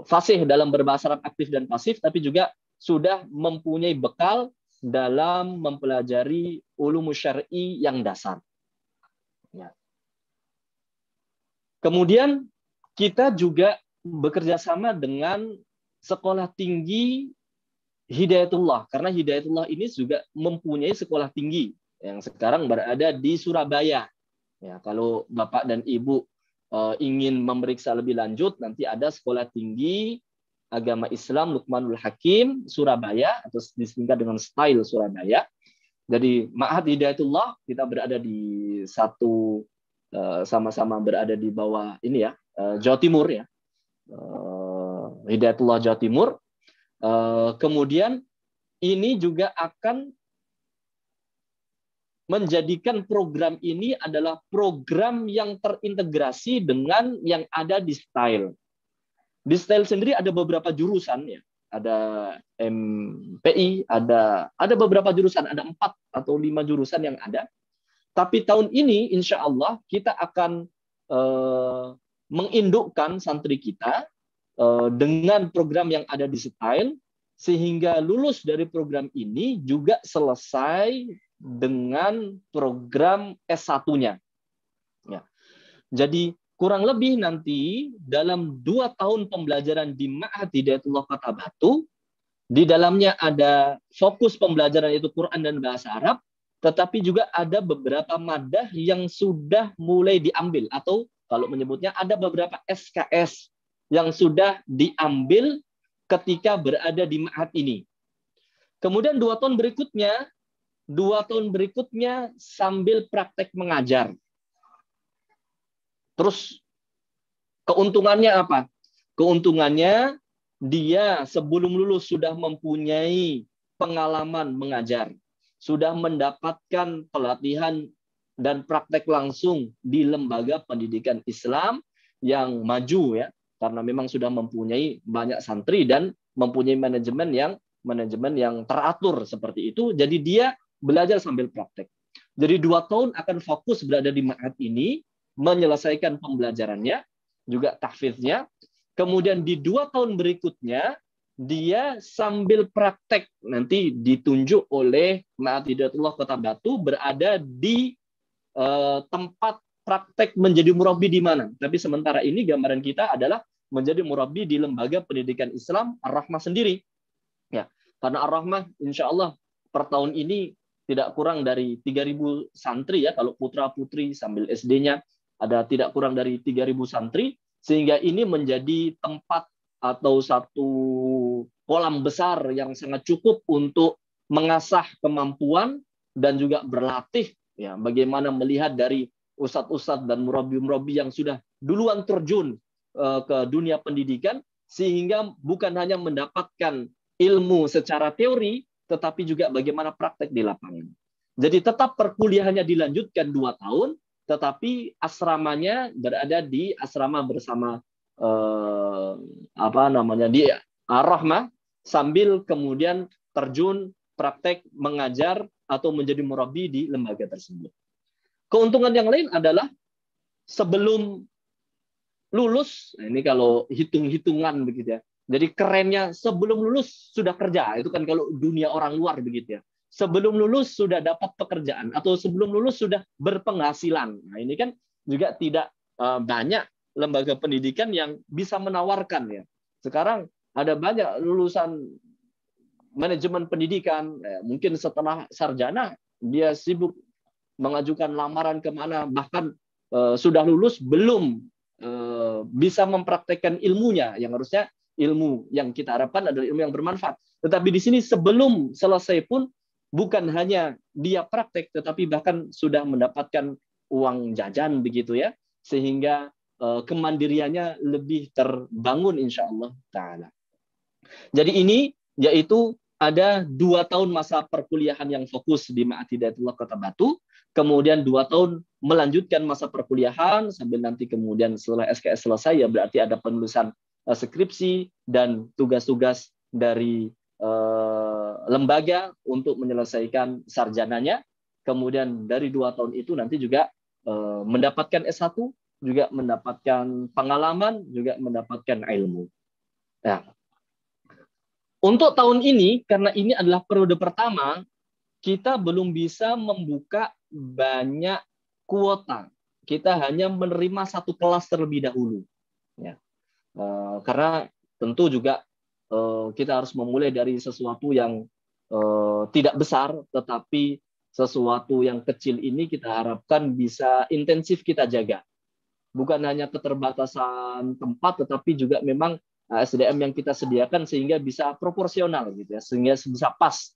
fasih dalam berbahasa Arab aktif dan pasif, tapi juga sudah mempunyai bekal dalam mempelajari ulum syar'i yang dasar. Ya. Kemudian kita juga bekerja sama dengan sekolah tinggi Hidayatullah, karena Hidayatullah ini juga mempunyai sekolah tinggi yang sekarang berada di Surabaya. Ya, kalau Bapak dan Ibu ingin memeriksa lebih lanjut, nanti ada sekolah tinggi agama Islam Luqmanul Hakim Surabaya, atau disingkat dengan Style Surabaya. Jadi Ma'had Hidayatullah kita berada di satu, sama-sama berada di bawah ini ya, Jawa Timur ya, Hidayatullah Jawa Timur. Kemudian ini juga akan menjadikan program ini adalah program yang terintegrasi dengan yang ada di Style. Di Style sendiri ada beberapa jurusan ya. Ada MPI, ada beberapa jurusan, ada 4 atau 5 jurusan yang ada. Tapi tahun ini insya Allah kita akan mengindukkan santri kita dengan program yang ada di Style, sehingga lulus dari program ini juga selesai dengan program S1-nya. Ya. Jadi kurang lebih nanti dalam 2 tahun pembelajaran di Ma'had Hidayatullah Kota Batu, di dalamnya ada fokus pembelajaran yaitu Quran dan bahasa Arab, tetapi juga ada beberapa madah yang sudah mulai diambil, atau kalau menyebutnya ada beberapa SKS yang sudah diambil ketika berada di Ma'had ini. Kemudian 2 tahun berikutnya sambil praktek mengajar. Terus keuntungannya apa? Keuntungannya dia sebelum lulus sudah mempunyai pengalaman mengajar, sudah mendapatkan pelatihan dan praktek langsung di lembaga pendidikan Islam yang maju ya, karena memang sudah mempunyai banyak santri dan mempunyai manajemen yang teratur seperti itu. Jadi dia belajar sambil praktek. Jadi 2 tahun akan fokus berada di Ma'had ini, menyelesaikan pembelajarannya, juga tahfidznya. Kemudian di 2 tahun berikutnya, dia sambil praktek, nanti ditunjuk oleh Ma'had Hidayatullah Kota Batu berada di tempat praktek menjadi murabbi di mana. Tapi sementara ini gambaran kita adalah menjadi murabbi di lembaga pendidikan Islam Ar-Rahmah sendiri. Ya, karena Ar-Rahmah insya Allah per tahun ini tidak kurang dari 3.000 santri ya, kalau putra-putri sambil SD-nya ada tidak kurang dari 3.000 santri, sehingga ini menjadi tempat atau satu kolam besar yang sangat cukup untuk mengasah kemampuan dan juga berlatih ya, bagaimana melihat dari ustadz-ustadz dan murabi-murabi yang sudah duluan terjun ke dunia pendidikan, sehingga bukan hanya mendapatkan ilmu secara teori, tetapi juga bagaimana praktek di lapangan. Jadi tetap perkuliahannya dilanjutkan 2 tahun, tetapi asramanya berada di asrama bersama di Ar-Rahmah, sambil kemudian terjun praktek mengajar atau menjadi murabbi di lembaga tersebut. Keuntungan yang lain adalah sebelum lulus, ini kalau hitung-hitungan begitu ya. Jadi kerennya sebelum lulus sudah kerja, itu kan kalau dunia orang luar begitu ya. Sebelum lulus sudah dapat pekerjaan, atau sebelum lulus sudah berpenghasilan. Nah, ini kan juga tidak banyak lembaga pendidikan yang bisa menawarkan ya. Sekarang ada banyak lulusan manajemen pendidikan, mungkin setelah sarjana dia sibuk mengajukan lamaran kemana, bahkan sudah lulus belum bisa mempraktekkan ilmunya, yang harusnya ilmu yang kita harapkan adalah ilmu yang bermanfaat. Tetapi di sini sebelum selesai pun bukan hanya dia praktek, tetapi bahkan sudah mendapatkan uang jajan begitu ya, sehingga kemandiriannya lebih terbangun insya Allah Ta'ala. Jadi ini yaitu ada 2 tahun masa perkuliahan yang fokus di Ma'had Hidayatullah Kota Batu, kemudian 2 tahun melanjutkan masa perkuliahan sambil nanti kemudian setelah SKS selesai ya berarti ada penulisan skripsi dan tugas-tugas dari lembaga untuk menyelesaikan sarjananya. Kemudian dari 2 tahun itu nanti juga mendapatkan S1, juga mendapatkan pengalaman, juga mendapatkan ilmu. Nah, untuk tahun ini, karena ini adalah periode pertama, kita belum bisa membuka banyak kuota. Kita hanya menerima 1 kelas terlebih dahulu. Ya. Karena tentu juga kita harus memulai dari sesuatu yang tidak besar, tetapi sesuatu yang kecil ini kita harapkan bisa intensif kita jaga. Bukan hanya keterbatasan tempat, tetapi juga memang SDM yang kita sediakan sehingga bisa proporsional gitu ya, sehingga bisa pas.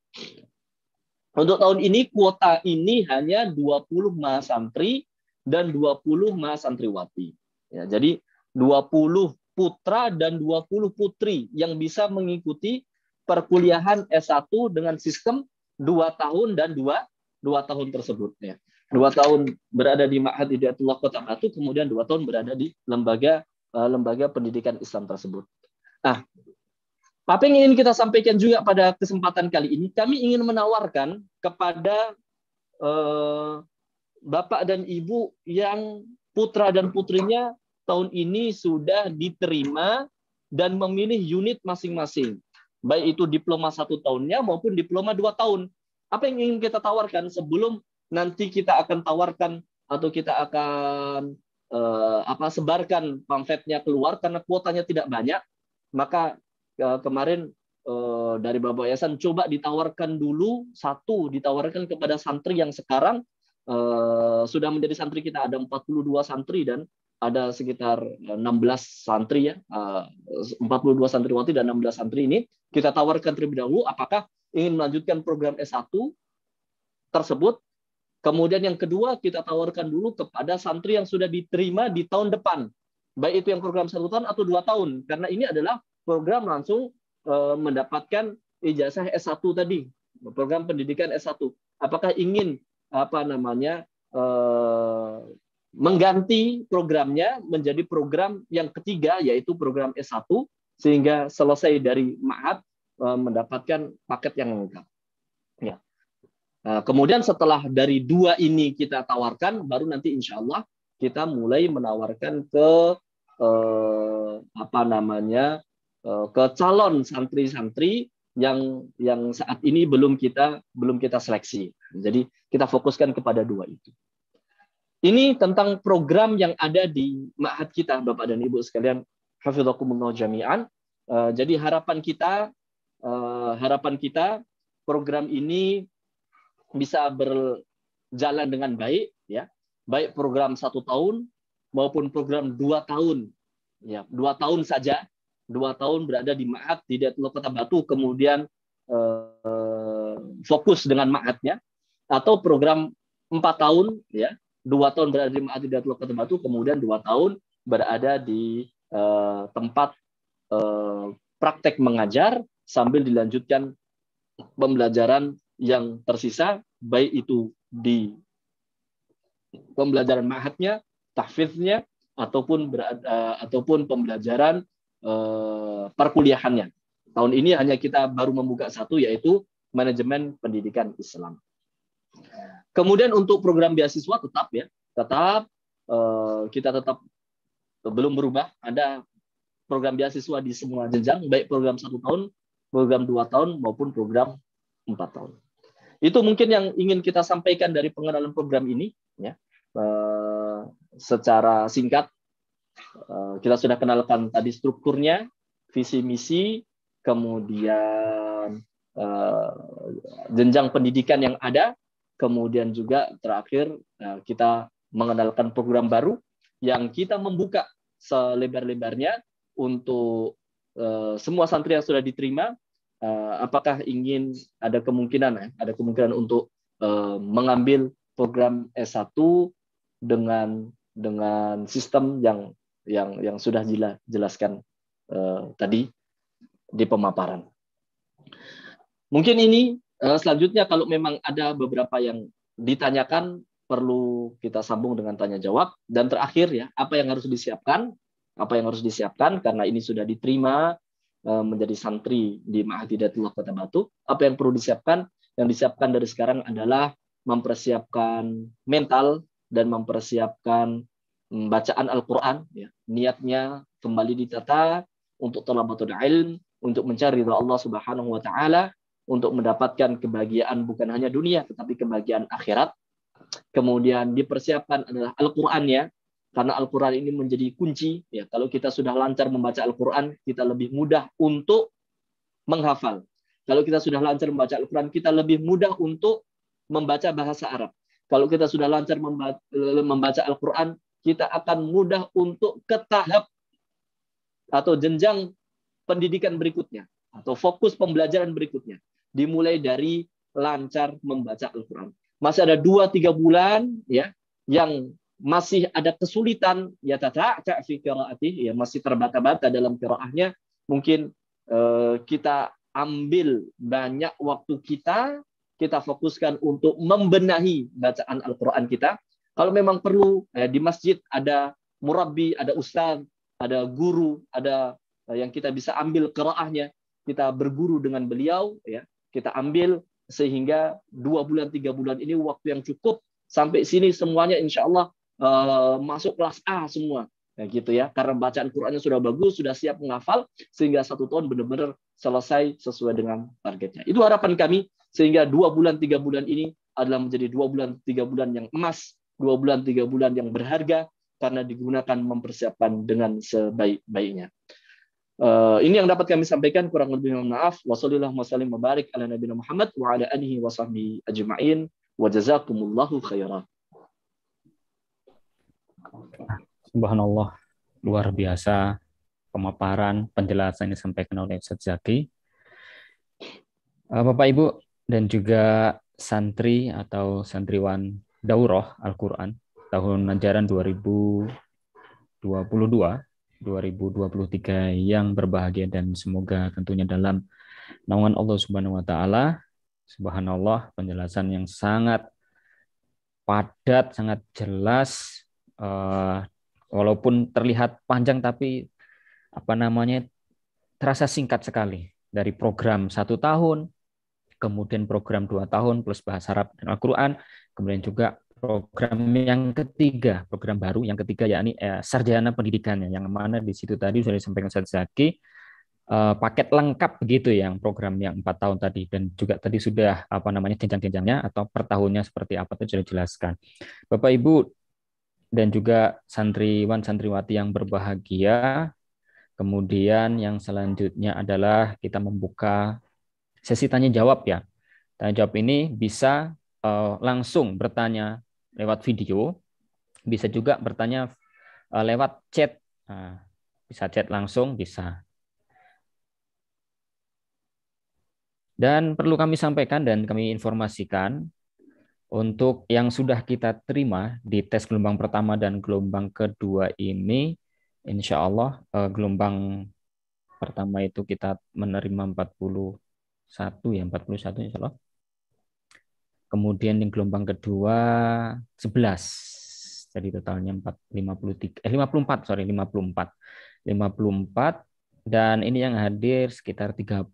Untuk tahun ini kuota ini hanya 20 mahasantri dan 20 mahasantriwati. Ya, jadi 20 putra dan 20 putri yang bisa mengikuti perkuliahan S1 dengan sistem 2 tahun dan 2 tahun tersebut ya. 2 tahun berada di Ma'had Hidayatullah Kota Batu, kemudian 2 tahun berada di lembaga pendidikan Islam tersebut. Nah, apa yang ingin kita sampaikan juga pada kesempatan kali ini, kami ingin menawarkan kepada Bapak dan Ibu yang putra dan putrinya tahun ini sudah diterima dan memilih unit masing-masing. Baik itu diploma 1 tahunnya maupun diploma 2 tahun. Apa yang ingin kita tawarkan sebelum nanti kita akan tawarkan atau kita akan sebarkan pamfletnya keluar karena kuotanya tidak banyak, maka kemarin dari Bapak Yayasan coba ditawarkan dulu ditawarkan kepada santri yang sekarang sudah menjadi santri kita, ada 42 santri dan ada sekitar 16 santri ya, 42 santriwati dan 16 santri ini kita tawarkan terlebih dahulu apakah ingin melanjutkan program S1 tersebut. Kemudian yang kedua kita tawarkan dulu kepada santri yang sudah diterima di tahun depan, baik itu yang program 1 tahun atau 2 tahun, karena ini adalah program langsung mendapatkan ijazah S1 tadi, program pendidikan S1. Apakah ingin mengganti programnya menjadi program yang ketiga, yaitu program S1, sehingga selesai dari Ma'had mendapatkan paket yang lengkap. Ya. Nah, kemudian setelah dari 2 ini kita tawarkan, baru nanti insya Allah kita mulai menawarkan ke ke calon santri-santri yang saat ini belum kita seleksi. Jadi kita fokuskan kepada 2 itu. Ini tentang program yang ada di Ma'had kita, Bapak dan Ibu sekalian, hafizakumullah jami'an. Jadi harapan kita program ini bisa berjalan dengan baik ya. Baik program 1 tahun maupun program 2 tahun. Ya, 2 tahun saja. 2 tahun berada di Ma'had Hidayatullah Kota Batu, kemudian fokus dengan Ma'hadnya, atau program 4 tahun ya. 2 tahun berada di Ma'had Hidayatullah Kota Batu, kemudian 2 tahun berada di tempat praktek mengajar sambil dilanjutkan pembelajaran yang tersisa, baik itu di pembelajaran ma'hadnya, tahfidznya, ataupun pembelajaran perkuliahannya. Tahun ini hanya kita baru membuka 1, yaitu manajemen pendidikan Islam. Kemudian untuk program beasiswa kita tetap belum berubah. Ada program beasiswa di semua jenjang, baik program 1 tahun, program 2 tahun maupun program 4 tahun. Itu mungkin yang ingin kita sampaikan dari pengenalan program ini ya. Secara singkat kita sudah kenalkan tadi strukturnya, visi misi, kemudian jenjang pendidikan yang ada, kemudian juga terakhir kita mengenalkan program baru yang kita membuka selebar-lebarnya untuk semua santri yang sudah diterima. Apakah ingin ada kemungkinan untuk mengambil program S1 dengan sistem yang sudah jelaskan tadi di pemaparan. Mungkin ini selanjutnya kalau memang ada beberapa yang ditanyakan perlu kita sambung dengan tanya jawab. Dan terakhir ya, apa yang harus disiapkan? Apa yang harus disiapkan karena ini sudah diterima menjadi santri di Ma'had Hidayatullah Kota Batu. Apa yang perlu disiapkan? Yang disiapkan dari sekarang adalah mempersiapkan mental dan mempersiapkan bacaan Al-Quran. Ya. Niatnya kembali ditata untuk talabatul ilm, untuk mencari ridha Allah Subhanahu wa taala, untuk mendapatkan kebahagiaan bukan hanya dunia tetapi kebahagiaan akhirat. Kemudian dipersiapkan adalah Al-Qur'an ya. Karena Al-Qur'an ini menjadi kunci ya. Kalau kita sudah lancar membaca Al-Qur'an, kita lebih mudah untuk menghafal. Kalau kita sudah lancar membaca Al-Qur'an, kita lebih mudah untuk membaca bahasa Arab. Kalau kita sudah lancar membaca Al-Qur'an, kita akan mudah untuk ke tahap atau jenjang pendidikan berikutnya atau fokus pembelajaran berikutnya. Dimulai dari lancar membaca Al-Quran. Masih ada 2-3 bulan ya yang masih ada kesulitan ya fi qiraatih ya masih terbata-bata dalam qiraahnya. Mungkin kita ambil banyak waktu kita fokuskan untuk membenahi bacaan Al-Quran kita. Kalau memang perlu di masjid ada murabbi, ada ustaz, ada guru, ada yang kita bisa ambil qiraahnya, kita berguru dengan beliau ya. Kita ambil sehingga 2 bulan 3 bulan ini waktu yang cukup sampai sini semuanya insya Allah masuk kelas A semua ya gitu ya, karena bacaan Qurannya sudah bagus, sudah siap menghafal sehingga 1 tahun benar-benar selesai sesuai dengan targetnya. Itu harapan kami sehingga 2 bulan 3 bulan ini adalah menjadi 2 bulan 3 bulan yang emas, 2 bulan 3 bulan yang berharga karena digunakan mempersiapkan dengan sebaik-baiknya. Ini yang dapat kami sampaikan, kurang lebih mohon maaf. Wassallallahu wasallim wa barik ala nabiyina Muhammad wa ala alihi wa sahbihi ajma'in wa jazakumullahu khairan. Subhanallah, luar biasa pemaparan penjelasan yang disampaikan oleh Ustaz Zaki. Bapak Ibu dan juga santri atau santriwan Daurah Al-Quran tahun ajaran 2023 yang berbahagia dan semoga tentunya dalam naungan Allah Subhanahu wa taala. Subhanallah, penjelasan yang sangat padat, sangat jelas, walaupun terlihat panjang tapi terasa singkat sekali. Dari program 1 tahun, kemudian program 2 tahun plus bahasa Arab dan Al-Quran, kemudian juga program yang ketiga, program baru yang ketiga yakni sarjana pendidikannya, yang mana di situ tadi sudah disampaikan Ustaz Zaki, paket lengkap begitu yang program yang 4 tahun tadi, dan juga tadi sudah jenjang-jenjangnya atau per tahunnya seperti apa itu sudah dijelaskan. Bapak Ibu dan juga santriwan santriwati yang berbahagia, kemudian yang selanjutnya adalah kita membuka sesi tanya jawab ya. Tanya jawab ini bisa langsung bertanya lewat video, bisa juga bertanya lewat chat. Bisa chat langsung, bisa. Dan perlu kami sampaikan dan kami informasikan, untuk yang sudah kita terima di tes gelombang pertama dan gelombang kedua ini, insya Allah gelombang pertama itu kita menerima 41 insya Allah. Kemudian di gelombang kedua 11. Jadi totalnya 54. Dan ini yang hadir sekitar 30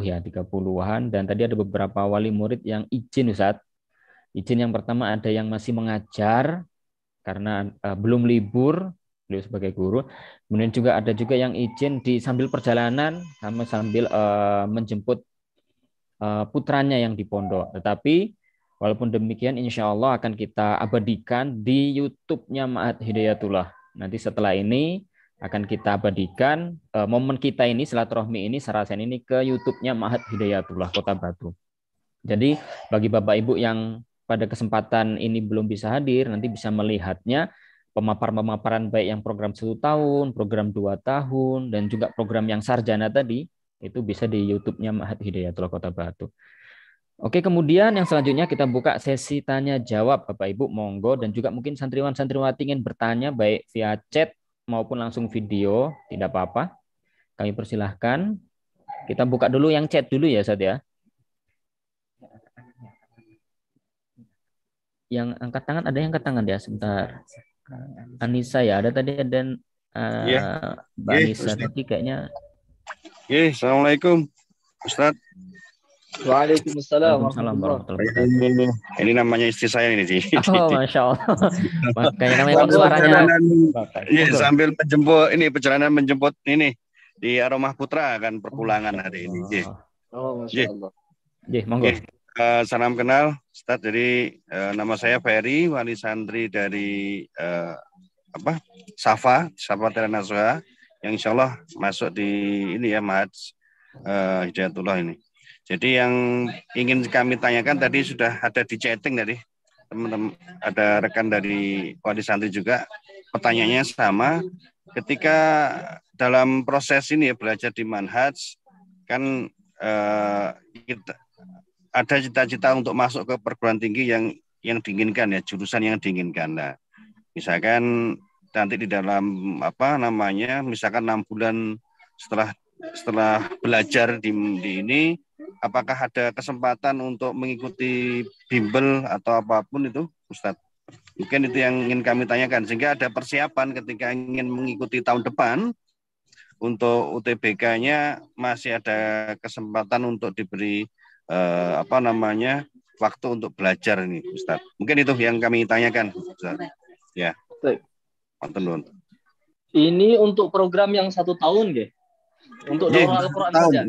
ya, 30-an. Dan tadi ada beberapa wali murid yang izin Ustaz. Izin yang pertama ada yang masih mengajar karena belum libur, beliau sebagai guru. Kemudian juga ada juga yang izin sambil perjalanan sambil menjemput putranya yang di pondok. Tetapi walaupun demikian, insya Allah akan kita abadikan di YouTube-nya Ma'had Hidayatullah. Nanti setelah ini akan kita abadikan momen kita ini, silaturahmi ini, sarasen ini ke YouTube-nya Ma'had Hidayatullah Kota Batu. Jadi bagi Bapak Ibu yang pada kesempatan ini belum bisa hadir, nanti bisa melihatnya pemaparan baik yang program 1 tahun, program 2 tahun, dan juga program yang sarjana tadi, itu bisa di YouTube-nya Ma'had Hidayatullah Kota Batu. Oke, kemudian yang selanjutnya kita buka sesi tanya jawab Bapak Ibu, monggo, dan juga mungkin santriwan santriwati ingin bertanya baik via chat maupun langsung video, tidak apa-apa. Kami persilahkan. Kita buka dulu yang chat dulu ya Ustaz ya. yang angkat tangan, ada yang angkat tangan ya, sebentar. Anissa ya, ada tadi, ada Mbak Anissa, tapi kayaknya. Assalamualaikum Ustaz. Waalaikumsalam warahmatullahi wabarakatuh. Ini namanya istri saya ini. Oh, Masya Allah. Makanya namanya kok suaranya. Sambil perjalanan menjemput ini di Aromah Putra kan perpulangan hari ini. Oh, Masya Allah. Monggo. Salam kenal Ustaz. Jadi nama saya Ferry, wali santri dari Safa Teranasuha, yang insya Allah masuk di ini ya Ma'had Hidayatullah ini. Jadi yang ingin kami tanyakan tadi sudah ada di chatting tadi, teman-teman, ada rekan dari wali santri juga, pertanyaannya sama. Ketika dalam proses ini ya belajar di Manhaj kan kita ada cita-cita untuk masuk ke perguruan tinggi yang diinginkan ya, jurusan yang diinginkan. Nah, misalkan nanti di dalam misalkan 6 bulan setelah belajar di ini, apakah ada kesempatan untuk mengikuti bimbel atau apapun itu, Ustadz? Mungkin itu yang ingin kami tanyakan, sehingga ada persiapan ketika ingin mengikuti tahun depan untuk UTBK-nya masih ada kesempatan untuk diberi waktu untuk belajar ini, Ustadz. Mungkin itu yang kami tanyakan, Ustadz. Ya. Baik. Ini untuk program yang 1 tahun, nggih? Untuk Daurah Al-Quran saja.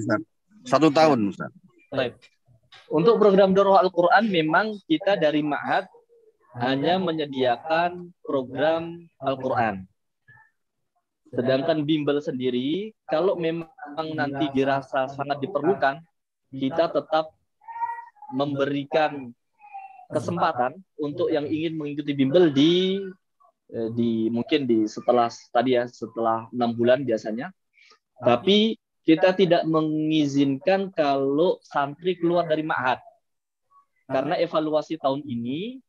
1 tahun, Ustaz. Baik. Untuk program Daurah Al-Quran memang kita dari Ma'had hanya menyediakan program Al-Quran. Sedangkan bimbel sendiri, kalau memang nanti dirasa sangat diperlukan, kita tetap memberikan kesempatan untuk yang ingin mengikuti bimbel setelah 6 bulan biasanya. Tapi kita tidak mengizinkan kalau santri keluar dari Ma'had. Karena evaluasi tahun ini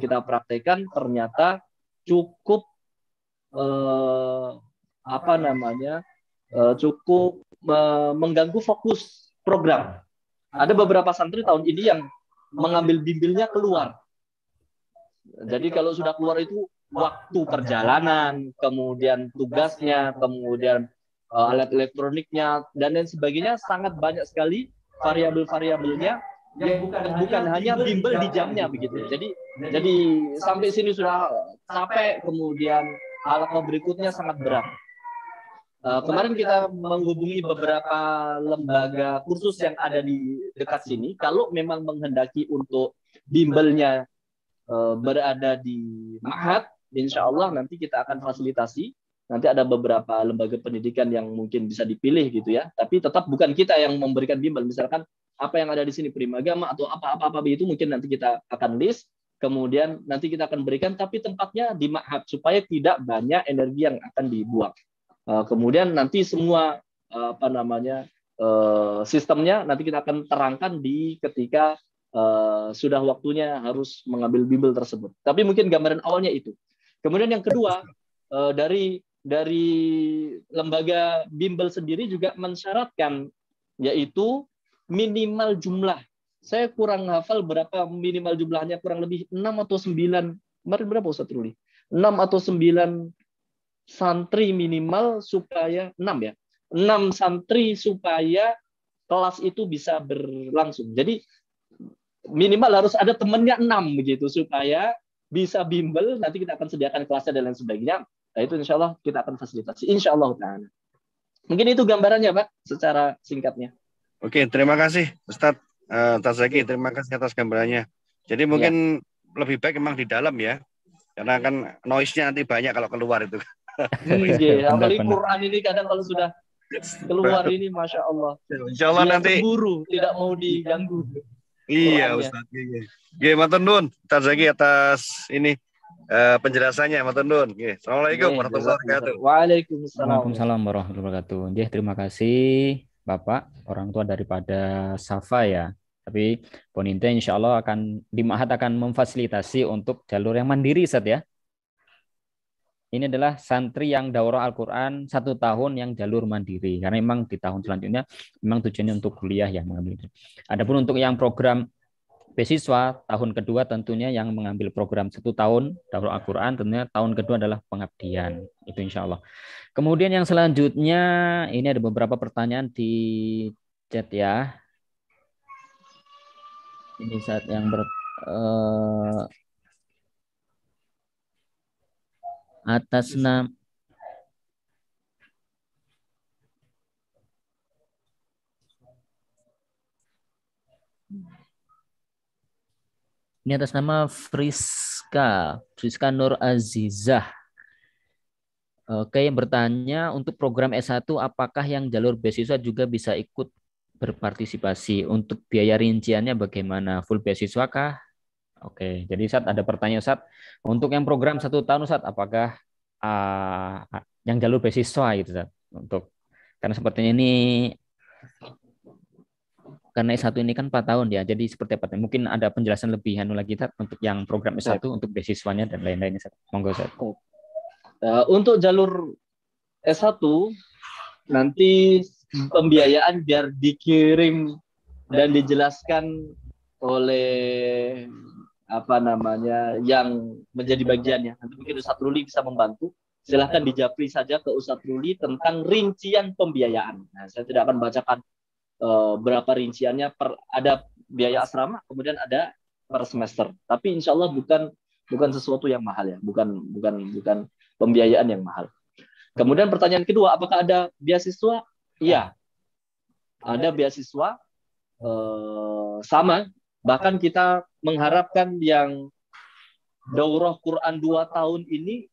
kita praktekkan ternyata cukup mengganggu fokus program. Ada beberapa santri tahun ini yang mengambil bimbelnya keluar. Jadi kalau sudah keluar itu waktu perjalanan, kemudian tugasnya, kemudian alat elektroniknya, dan lain sebagainya, sangat banyak sekali variabel-variabelnya yang bukan hanya bimbel di jamnya begitu. Jadi sampai sini sudah capek, kemudian alat berikutnya sangat berat. Kemarin kita menghubungi beberapa lembaga kursus yang ada di dekat sini. Kalau memang menghendaki untuk bimbelnya berada di Ma'had, insya Allah nanti kita akan fasilitasi. Nanti ada beberapa lembaga pendidikan yang mungkin bisa dipilih gitu ya. Tapi tetap bukan kita yang memberikan bimbel. Misalkan apa yang ada di sini Primagama atau apa-apa itu mungkin nanti kita akan list. Kemudian nanti kita akan berikan, tapi tempatnya di Ma'had supaya tidak banyak energi yang akan dibuang. Kemudian nanti semua sistemnya nanti kita akan terangkan ketika sudah waktunya harus mengambil bimbel tersebut. Tapi mungkin gambaran awalnya itu. Kemudian yang kedua, dari lembaga bimbel sendiri juga mensyaratkan yaitu minimal jumlah. Saya kurang hafal berapa minimal jumlahnya, kurang lebih 6 atau 9. Kemarin berapa Ustaz Ruli? 6 atau 9 santri minimal supaya 6 ya. 6 santri supaya kelas itu bisa berlangsung. Jadi minimal harus ada temannya 6 begitu supaya bisa bimbel. Nanti kita akan sediakan kelasnya dan lain sebagainya. Nah, itu insya Allah kita akan fasilitasi. Insya Allah ta'ala. Mungkin itu gambarannya Pak, secara singkatnya. Oke, terima kasih Ustadz Tazaki. Terima kasih atas gambarannya. Jadi mungkin lebih baik memang di dalam ya. Karena kan noise-nya nanti banyak kalau keluar itu. Apalagi Quran ini kadang kalau sudah keluar ini, Masya Allah. Insya Allah nanti cemburu, tidak mau diganggu. Iya Ustaz. Oke, matur nuwun Ustaz Zaki atas ini penjelasannya, matur nuwun. Assalamualaikum warahmatullahi wabarakatuh. Waalaikumsalam warahmatullahi wabarakatuh. Terima kasih Bapak, orang tua daripada Safa ya. Tapi Poninte insya Allah di Ma'had akan memfasilitasi untuk jalur yang mandiri Ustaz ya. Ini adalah santri yang daurah Al-Quran 1 tahun yang jalur mandiri. Karena memang di tahun selanjutnya memang tujuannya untuk kuliah yang mengambil. Adapun untuk yang program beasiswa tahun kedua tentunya yang mengambil program 1 tahun Daurah Al-Quran, tentunya tahun kedua adalah pengabdian. Itu insya Allah. Kemudian yang selanjutnya, ini ada beberapa pertanyaan di chat ya. Ini saat yang atas nama ini atas nama Friska Nur Azizah. Oke, yang bertanya untuk program S1 apakah yang jalur beasiswa juga bisa ikut berpartisipasi? Untuk biaya rinciannya bagaimana? Full beasiswa kah? Oke, jadi Ustaz ada pertanyaan Ustaz. Untuk yang program 1 tahun Ustaz, apakah yang jalur beasiswa gitu Ustaz? Karena sepertinya ini karena S1 ini kan 4 tahun ya, jadi seperti apa? Mungkin ada penjelasan lebih lagi Ustaz, untuk yang program S1 untuk beasiswanya dan lain-lainnya Ustaz. Monggo Ustaz. Untuk jalur S1 nanti pembiayaan biar dikirim dan dijelaskan oleh yang menjadi bagiannya. Nanti mungkin Ustadz Ruli bisa membantu. Silahkan dijapri saja ke Ustadz Ruli tentang rincian pembiayaan. Nah, saya tidak akan bacakan berapa rinciannya, ada biaya asrama, kemudian ada per semester. Tapi insya Allah bukan sesuatu yang mahal ya, bukan pembiayaan yang mahal. Kemudian pertanyaan kedua, apakah ada beasiswa? Iya, ada beasiswa sama. Bahkan kita mengharapkan yang daurah Quran 2 tahun ini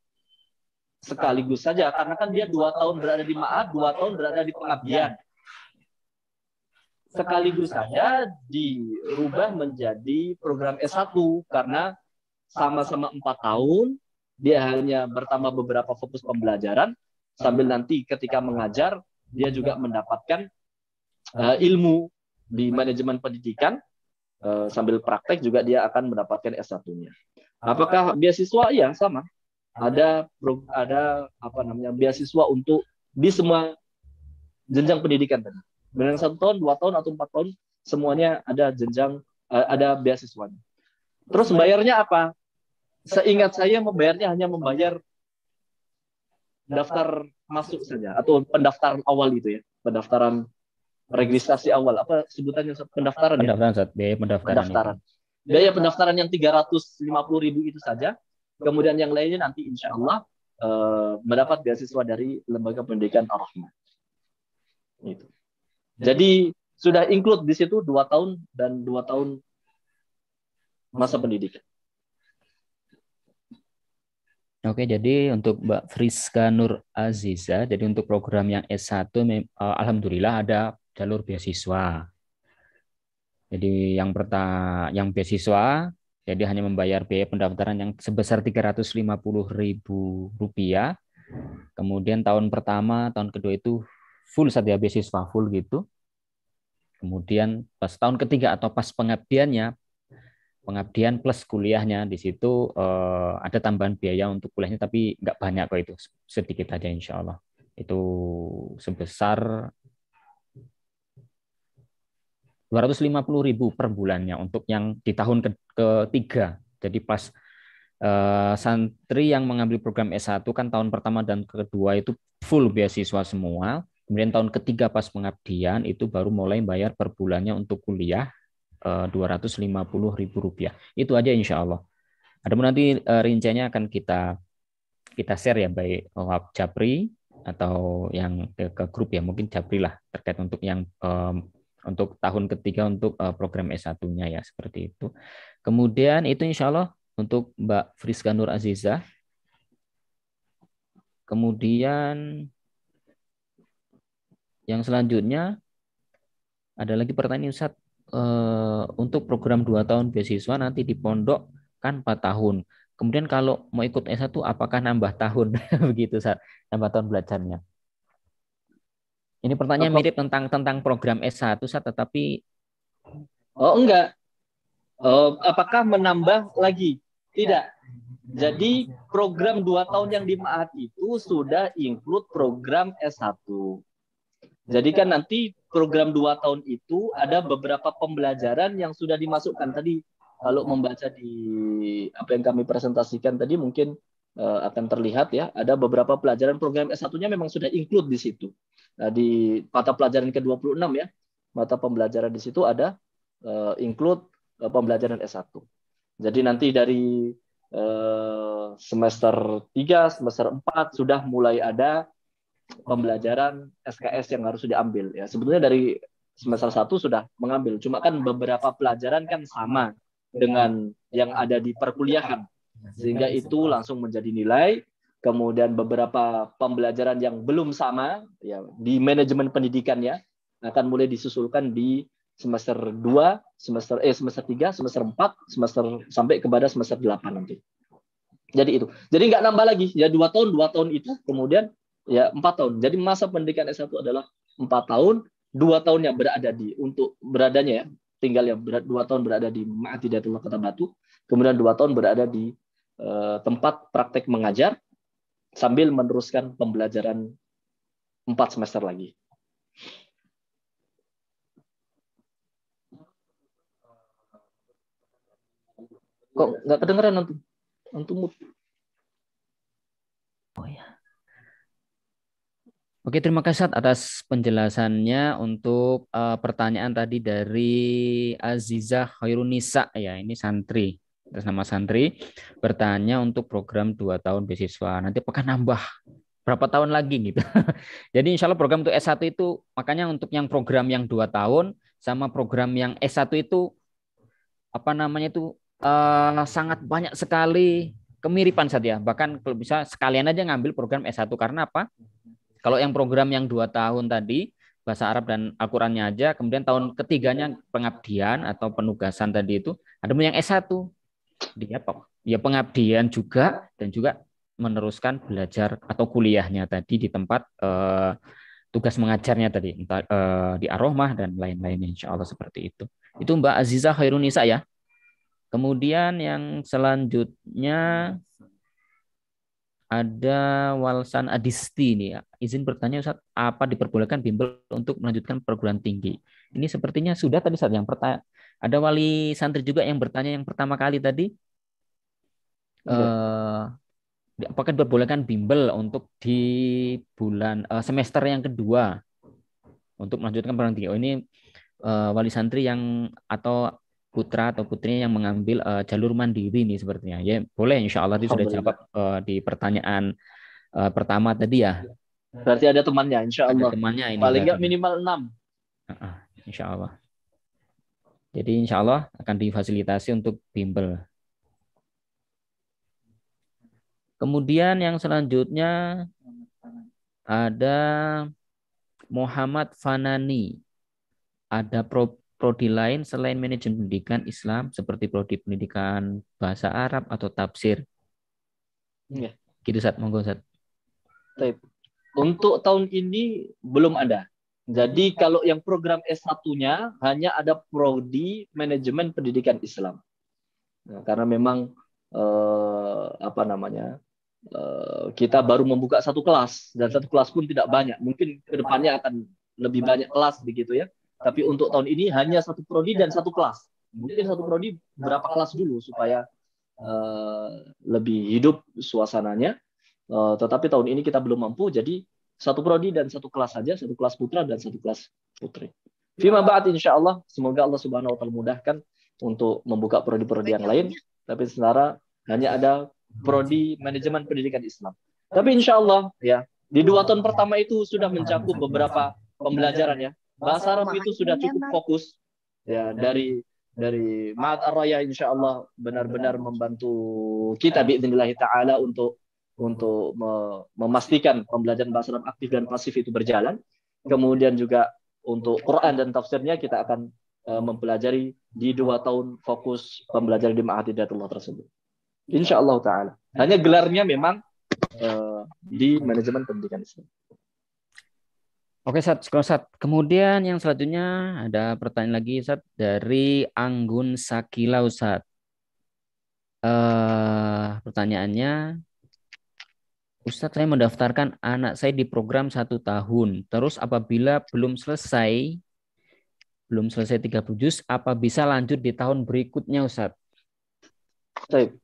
sekaligus saja, karena kan dia 2 tahun berada di Ma'had, 2 tahun berada di pengabdian. Sekaligus saja dirubah menjadi program S1 karena sama-sama 4 tahun, dia hanya bertambah beberapa fokus pembelajaran, sambil nanti ketika mengajar, dia juga mendapatkan ilmu di manajemen pendidikan, sambil praktek juga dia akan mendapatkan S1-nya. Apakah beasiswa? Ya, sama. Ada beasiswa untuk di semua jenjang pendidikan tadi. Benar 1 tahun, 2 tahun, atau 4 tahun, semuanya ada jenjang, ada beasiswanya. Terus bayarnya apa? Seingat saya membayarnya hanya membayar daftar masuk saja atau pendaftaran awal itu ya, pendaftaran registrasi awal, apa sebutannya, pendaftaran ya? Biaya pendaftaran. Biaya pendaftaran yang 350.000 itu saja. Kemudian yang lainnya nanti insya Allah mendapat beasiswa dari Lembaga Pendidikan Ar-Rahmah. Itu. Jadi sudah include di situ 2 tahun dan 2 tahun masa pendidikan. Oke, jadi untuk Mbak Friska Nur Aziza, jadi untuk program yang S1, alhamdulillah ada jalur beasiswa. Jadi yang beasiswa, jadi hanya membayar biaya pendaftaran yang sebesar Rp350.000. Kemudian tahun pertama, tahun kedua itu full saja beasiswa, full gitu. Kemudian pas tahun ketiga atau pas pengabdian plus kuliahnya, di situ ada tambahan biaya untuk kuliahnya, tapi nggak banyak kok, itu sedikit aja insya Allah. Itu sebesar 250.000 per bulannya untuk yang di tahun ketiga. Jadi pas santri yang mengambil program S1 kan tahun pertama dan kedua itu full beasiswa semua. Kemudian tahun ketiga pas pengabdian itu baru mulai bayar per bulannya untuk kuliah Rp250.000. Itu aja insya Allah. Adapun nanti rinciannya akan kita share ya, baik Japri atau yang ke grup ya, mungkin Japri lah terkait untuk yang untuk tahun ketiga untuk program S1-nya ya, seperti itu. Kemudian itu insya Allah untuk Mbak Friska Nur Aziza. Kemudian yang selanjutnya ada lagi pertanyaan Ustadz, untuk program 2 tahun beasiswa nanti di pondok kan 4 tahun. Kemudian kalau mau ikut S1 apakah nambah tahun? Begitu Ustadz, nambah tahun belajarnya. Ini pertanyaan mirip tentang program S1 Ustadz, tetapi enggak. Apakah menambah lagi? Tidak. Jadi program 2 tahun yang di Ma'had itu sudah include program S1. Jadi kan nanti program 2 tahun itu ada beberapa pembelajaran yang sudah dimasukkan tadi. kalau membaca di apa yang kami presentasikan tadi mungkin akan terlihat ya, ada beberapa pelajaran program S1-nya memang sudah include di situ. Nah, di mata pelajaran ke-26 ya, mata pembelajaran di situ ada include pembelajaran S1. Jadi nanti dari semester 3, semester 4 sudah mulai ada pembelajaran SKS yang harus diambil ya. Sebetulnya dari semester 1 sudah mengambil, cuma kan beberapa pelajaran kan sama dengan yang ada di perkuliahan, sehingga itu langsung menjadi nilai. Kemudian beberapa pembelajaran yang belum sama ya di manajemen pendidikannya akan mulai disusulkan di semester 2, semester 3, semester 4, semester sampai kepada semester 8 nanti. Jadi itu. Jadi nggak nambah lagi ya 2 tahun itu kemudian ya 4 tahun. Jadi masa pendidikan S1 adalah 4 tahun, 2 tahunnya berada di untuk beradanya ya, tinggal ya 2 tahun berada di Ma'had Hidayatullah Kota Batu, kemudian 2 tahun berada di tempat praktek mengajar sambil meneruskan pembelajaran 4 semester lagi. Kok nggak kedengeran antum? Antum. Oh ya. Oke, terima kasih Ustadz atas penjelasannya. Untuk pertanyaan tadi dari Aziza Khairunisa ya, ini santri, atas nama santri, bertanya untuk program 2 tahun beasiswa. Nanti apakah nambah berapa tahun lagi gitu? Jadi insya Allah program untuk S1 itu, makanya untuk yang program yang 2 tahun sama program yang S1 itu apa namanya itu sangat banyak sekali kemiripan saja. Bahkan kalau bisa sekalian aja ngambil program S1 karena apa? Kalau yang program yang 2 tahun tadi bahasa Arab dan Al-Qur'annya aja, kemudian tahun ketiganya pengabdian atau penugasan tadi itu, ada yang S1. Dia ya pengabdian juga dan juga meneruskan belajar atau kuliahnya tadi di tempat tugas mengajarnya tadi entah, di Ar-Rahmah dan lain-lainnya insya Allah seperti itu. Itu Mbak Aziza Khairunisa ya. Kemudian yang selanjutnya ada Walsan Adisti nih. Izin bertanya Ustaz, apa diperbolehkan bimbel untuk melanjutkan perguruan tinggi? Ini sepertinya sudah tadi Ustaz yang pertanyaan. Ada wali santri juga yang bertanya yang pertama kali tadi. Apakah diperbolehkan bimbel untuk di bulan semester yang kedua untuk melanjutkan perguruan tinggi? Oh, ini wali santri yang atau putra atau putrinya yang mengambil jalur mandiri nih sepertinya. Ya, boleh insya Allah itu sudah jawab di pertanyaan pertama tadi ya. Berarti ada temannya insya Allah. Ada temannya ini. Paling nggak minimal 6. Insya Allah. Jadi insya Allah akan difasilitasi untuk bimbel. Kemudian yang selanjutnya ada Muhammad Fanani. Ada prodi lain selain manajemen pendidikan Islam seperti prodi pendidikan bahasa Arab atau tafsir. Ya. Gitu Ustaz, monggo Ustaz. Untuk tahun ini belum ada. Jadi kalau yang program S1-nya hanya ada prodi manajemen pendidikan Islam. Nah, karena memang kita baru membuka 1 kelas dan 1 kelas pun tidak banyak. Mungkin kedepannya akan lebih banyak kelas begitu ya. Tapi untuk tahun ini hanya 1 prodi dan 1 kelas. Mungkin 1 prodi berapa kelas dulu supaya lebih hidup suasananya. Tetapi tahun ini kita belum mampu, jadi 1 prodi dan 1 kelas saja, 1 kelas putra dan 1 kelas putri. Fima ba'd insyaallah, semoga Allah Subhanahu wa taala mudahkan untuk membuka prodi-prodi yang lain, tapi sementara hanya ada prodi manajemen pendidikan Islam. Tapi insyaallah ya, di 2 tahun pertama itu sudah mencakup beberapa pembelajaran ya. Bahasa Arab itu sudah cukup fokus ya, dari Ma'had Ar-Raya insyaallah benar-benar membantu kita biidznillah taala untuk memastikan pembelajaran bahasa Arab aktif dan pasif itu berjalan. Kemudian juga untuk Quran dan tafsirnya kita akan mempelajari di 2 tahun fokus pembelajaran di Ma'had Hidayatullah tersebut. Insyaallah taala. Hanya gelarnya memang di manajemen pendidikan Islam. Oke, Ustaz. Kemudian yang selanjutnya ada pertanyaan lagi, Ustaz, dari Anggun Sakila, Ustaz. Pertanyaannya, Ustaz, saya mendaftarkan anak saya di program 1 tahun. Terus apabila belum selesai 30 juz, apa bisa lanjut di tahun berikutnya, Ustaz? Baik.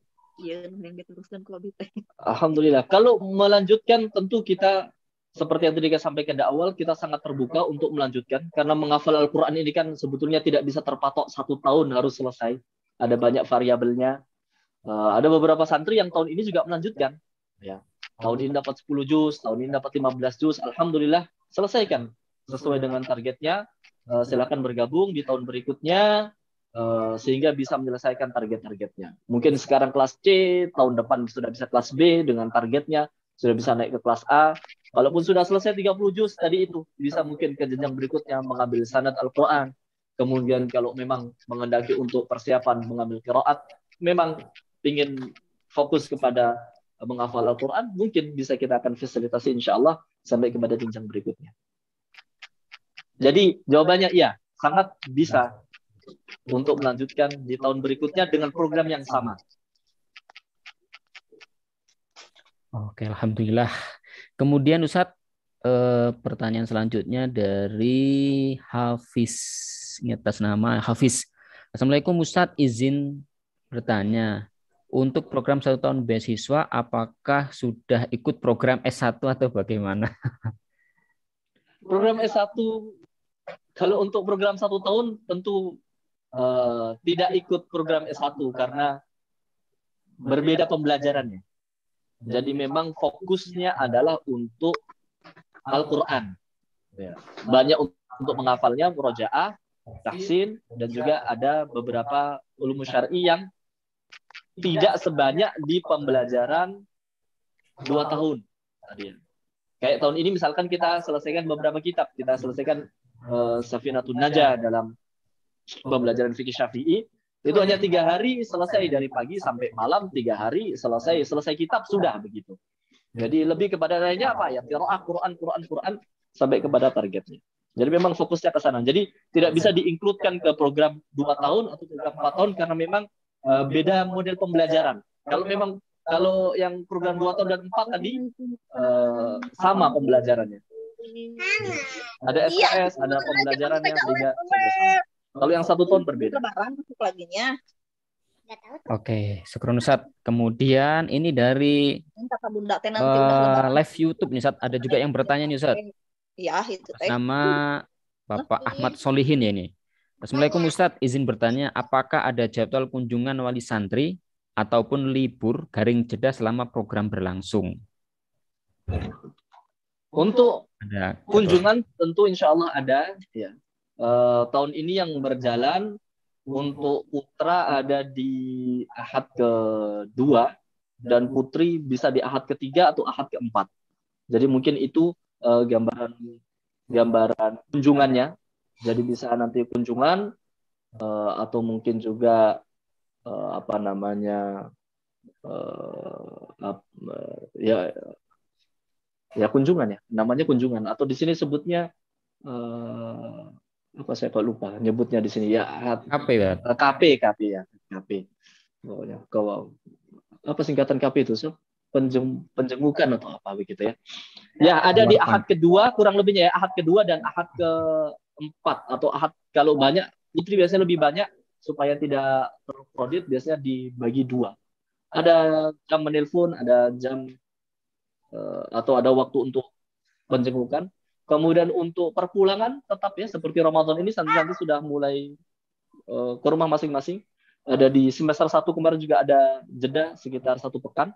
Iya, yang diteruskan kalau bisa. Alhamdulillah. Kalau melanjutkan tentu kita seperti yang tadi saya sampaikan di awal, kita sangat terbuka untuk melanjutkan karena menghafal Al-Quran ini kan sebetulnya tidak bisa terpatok 1 tahun harus selesai. Ada banyak variabelnya. Ada beberapa santri yang tahun ini juga melanjutkan. Ya. Tahun ini dapat 10 juz, tahun ini dapat 15 juz. Alhamdulillah selesaikan sesuai dengan targetnya. Silakan bergabung di tahun berikutnya. Sehingga bisa menyelesaikan target-targetnya. Mungkin sekarang kelas C, tahun depan sudah bisa kelas B dengan targetnya, sudah bisa naik ke kelas A. Walaupun sudah selesai 30 juz tadi itu, bisa mungkin ke jenjang berikutnya mengambil sanad Al-Quran. Kemudian kalau memang mengendaki untuk persiapan mengambil qiraat, memang ingin fokus kepada menghafal Al-Quran, mungkin bisa kita akan fasilitasi insya Allah sampai kepada jenjang berikutnya. Jadi jawabannya iya, sangat bisa untuk melanjutkan di tahun berikutnya dengan program yang sama. Oke, alhamdulillah. Kemudian Ustadz, pertanyaan selanjutnya dari Hafiz. Ini atas nama Hafiz. Assalamualaikum Ustadz, izin bertanya. Untuk program 1 tahun beasiswa, apakah sudah ikut program S1 atau bagaimana? Program S1, kalau untuk program 1 tahun tentu tidak ikut program S1 karena berbeda pembelajarannya. Jadi memang fokusnya adalah untuk Al-Quran. Ya. Banyak untuk menghafalnya, murojaah, tahsin, dan juga ada beberapa ulum syar'i yang tidak sebanyak di pembelajaran 2 tahun. Kayak tahun ini misalkan kita selesaikan beberapa kitab. Kita selesaikan Safinatun Najah dalam pembelajaran fikih Syafi'i, itu hanya 3 hari selesai, dari pagi sampai malam 3 hari selesai kitab sudah begitu. Jadi lebih kepada lainnya apa ya, qiraah Quran sampai kepada targetnya. Jadi memang fokusnya ke sana. Jadi tidak bisa diinkludkan ke program 2 tahun atau program 4 tahun karena memang beda model pembelajaran. Kalau yang program 2 tahun dan 4 tadi sama pembelajarannya. Ada SKS, ada pembelajarannya sehingga kalau yang 1 tahun berbeda. Oke, syukur Ustaz. Kemudian ini dari live YouTube nih Ustaz. Ada juga yang bertanya nih Ustaz. Ya, itu Nama Bapak Ahmad Solihin ya ini. Assalamualaikum Ustaz, izin bertanya, apakah ada jadwal kunjungan wali santri ataupun libur garing jeda selama program berlangsung? Untuk ada kunjungan tentu insya Allah ada. Ya. Tahun ini yang berjalan untuk putra ada di ahad ke-2 dan putri bisa di ahad ke-3 atau ahad ke-4. Jadi mungkin itu gambaran kunjungannya. Jadi bisa nanti kunjungan atau mungkin juga ya kunjungan ya. Namanya kunjungan atau di sini sebutnya apa saya kok lupa nyebutnya di sini ya KP ya. KP. Oh ya, kalau apa singkatan KP itu so? Penjengukan atau apa begitu ya. Ya, ada di ahad ke-2 kurang lebihnya ya, ahad ke-2 dan ahad ke-4 atau ahad kalau banyak putri biasanya lebih banyak supaya tidak terprodit biasanya dibagi 2. Ada jam menelpon, ada jam atau ada waktu untuk penjengukan. Kemudian untuk perpulangan tetap ya seperti Ramadan ini santri-santri sudah mulai ke rumah masing-masing. Ada di semester 1 kemarin juga ada jeda sekitar 1 pekan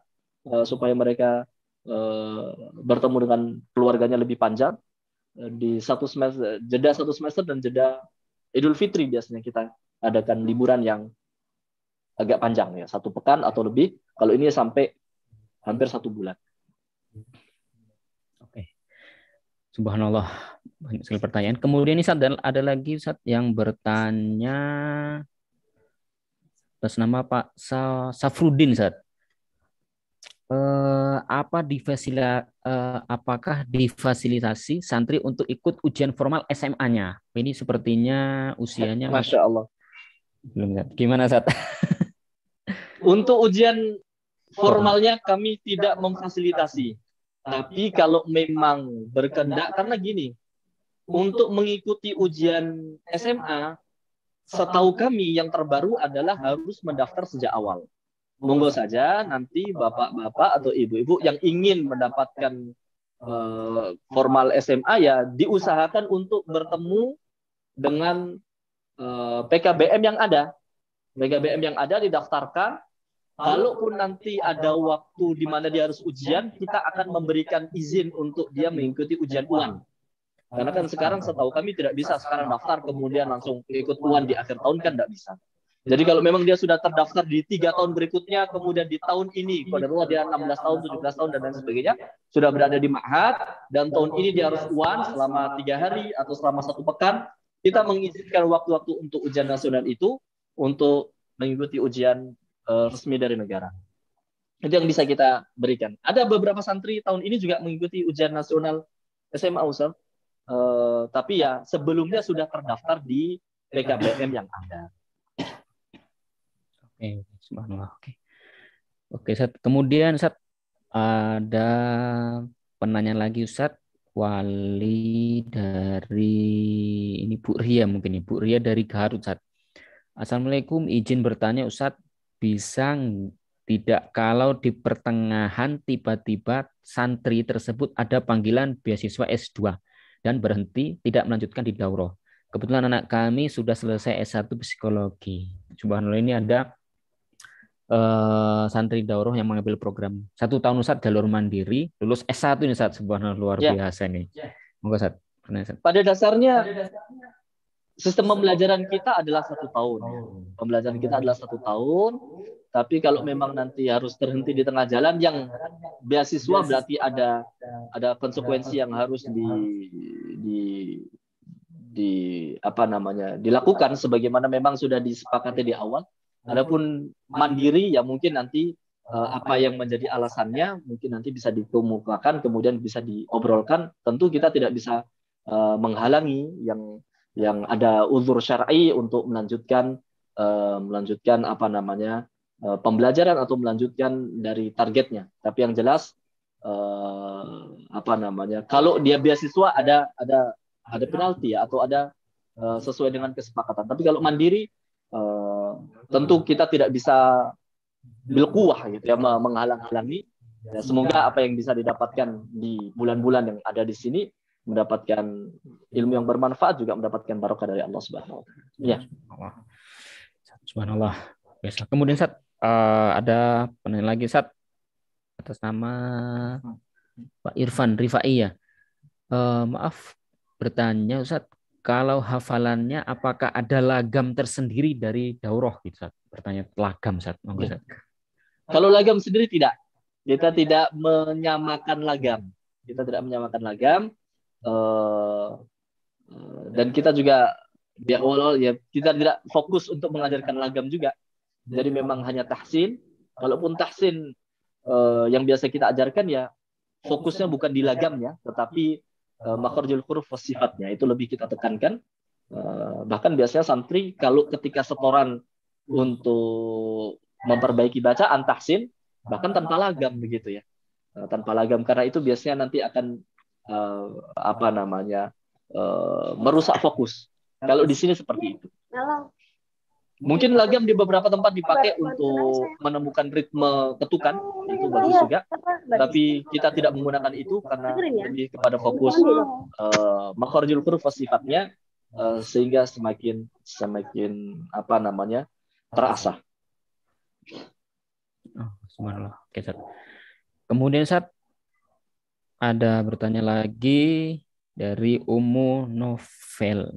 supaya mereka bertemu dengan keluarganya lebih panjang. Di 1 semester jeda 1 semester dan jeda Idul Fitri biasanya kita adakan liburan yang agak panjang ya 1 pekan atau lebih. Kalau ini sampai hampir 1 bulan. Subhanallah, banyak sekali pertanyaan. Kemudian ini ada lagi Ustaz yang bertanya atas nama Pak Safrudin Ustaz. Apakah difasilitasi santri untuk ikut ujian formal SMA-nya? Ini sepertinya usianya Masya Allah. Belum Ustaz. Gimana Ustaz? Untuk ujian formalnya kami tidak memfasilitasi. Tapi kalau memang berkehendak, karena gini, untuk mengikuti ujian SMA, setahu kami yang terbaru adalah harus mendaftar sejak awal. monggo saja nanti bapak-bapak atau ibu-ibu yang ingin mendapatkan formal SMA ya diusahakan untuk bertemu dengan PKBM yang ada. PKBM yang ada didaftarkan. Kalaupun nanti ada waktu di mana dia harus ujian, kita akan memberikan izin untuk dia mengikuti ujian UAN. Karena kan sekarang setahu kami tidak bisa sekarang daftar kemudian langsung ikut UAN di akhir tahun kan tidak bisa. Jadi kalau memang dia sudah terdaftar di 3 tahun berikutnya, kemudian di tahun ini, qadarullah dia 16 tahun, 17 tahun dan lain sebagainya, sudah berada di ma'had dan tahun ini dia harus UAN selama 3 hari atau selama 1 pekan, kita mengizinkan waktu-waktu untuk ujian nasional itu untuk mengikuti ujian resmi dari negara. Itu yang bisa kita berikan. Ada beberapa santri tahun ini juga mengikuti ujian nasional SMA Ustaz. Tapi ya sebelumnya sudah terdaftar di PKBM yang ada. Oke, subhanallah. Oke, Ustaz. Kemudian Ustaz ada penanya lagi Ustaz. Wali dari ini Bu Ria mungkin Bu Ria dari Garut Ustaz. Assalamualaikum, izin bertanya Ustadz, bisa tidak kalau di pertengahan tiba-tiba santri tersebut ada panggilan beasiswa S2 dan berhenti tidak melanjutkan di daurah. Kebetulan anak kami sudah selesai S1 psikologi. Subhanallah, ini ada santri daurah yang mengambil program 1 tahun Ustadz jalur mandiri, lulus S1 ini Ustadz, subhanallah luar biasa nih. Monggo Ustadz. Pada dasarnya sistem pembelajaran kita adalah 1 tahun. Pembelajaran kita adalah 1 tahun. Tapi kalau memang nanti harus terhenti di tengah jalan, yang beasiswa berarti ada konsekuensi yang harus dilakukan sebagaimana memang sudah disepakati di awal. Adapun mandiri ya mungkin nanti apa yang menjadi alasannya mungkin nanti bisa dikemukakan kemudian bisa diobrolkan. Tentu kita tidak bisa menghalangi yang ada uzur syar'i untuk melanjutkan pembelajaran atau melanjutkan dari targetnya. Tapi yang jelas kalau dia beasiswa ada penalti ya, atau ada sesuai dengan kesepakatan. Tapi kalau mandiri tentu kita tidak bisa bilquwah gitu ya, menghalang-halangi. Ya, semoga apa yang bisa didapatkan di bulan-bulan yang ada di sini mendapatkan ilmu yang bermanfaat, juga mendapatkan barokah dari Allah Subhanahu wa taala. Ya. Subhanallah. Kemudian Ustaz, ada penanya lagi Ustaz atas nama Pak Irfan Rifai ya. Maaf bertanya Ustaz, kalau hafalannya apakah ada lagam tersendiri dari daurah gitu Ustaz? Bertanya lagam Ustaz. Ya. Kalau lagam sendiri tidak. Kita tidak menyamakan lagam. Dan kita juga di awal ya kita tidak fokus untuk mengajarkan lagam juga. Jadi memang hanya tahsin. Kalaupun tahsin yang biasa kita ajarkan ya fokusnya bukan di lagamnya, tetapi makharijul huruf was sifatnya itu lebih kita tekankan. Bahkan biasanya santri kalau ketika setoran untuk memperbaiki bacaan tahsin bahkan tanpa lagam begitu ya. Tanpa lagam karena itu biasanya nanti akan merusak fokus. Kalau di sini seperti itu. Mungkin lagam di beberapa tempat dipakai untuk menemukan ritme ketukan, itu bagus juga. Tapi kita tidak menggunakan itu karena lebih kepada fokus makharijul huruf sifatnya, sehingga semakin terasa. Subhanallah. Oke, Ustaz. Kemudian Ustaz ada bertanya lagi dari Ummu Novela.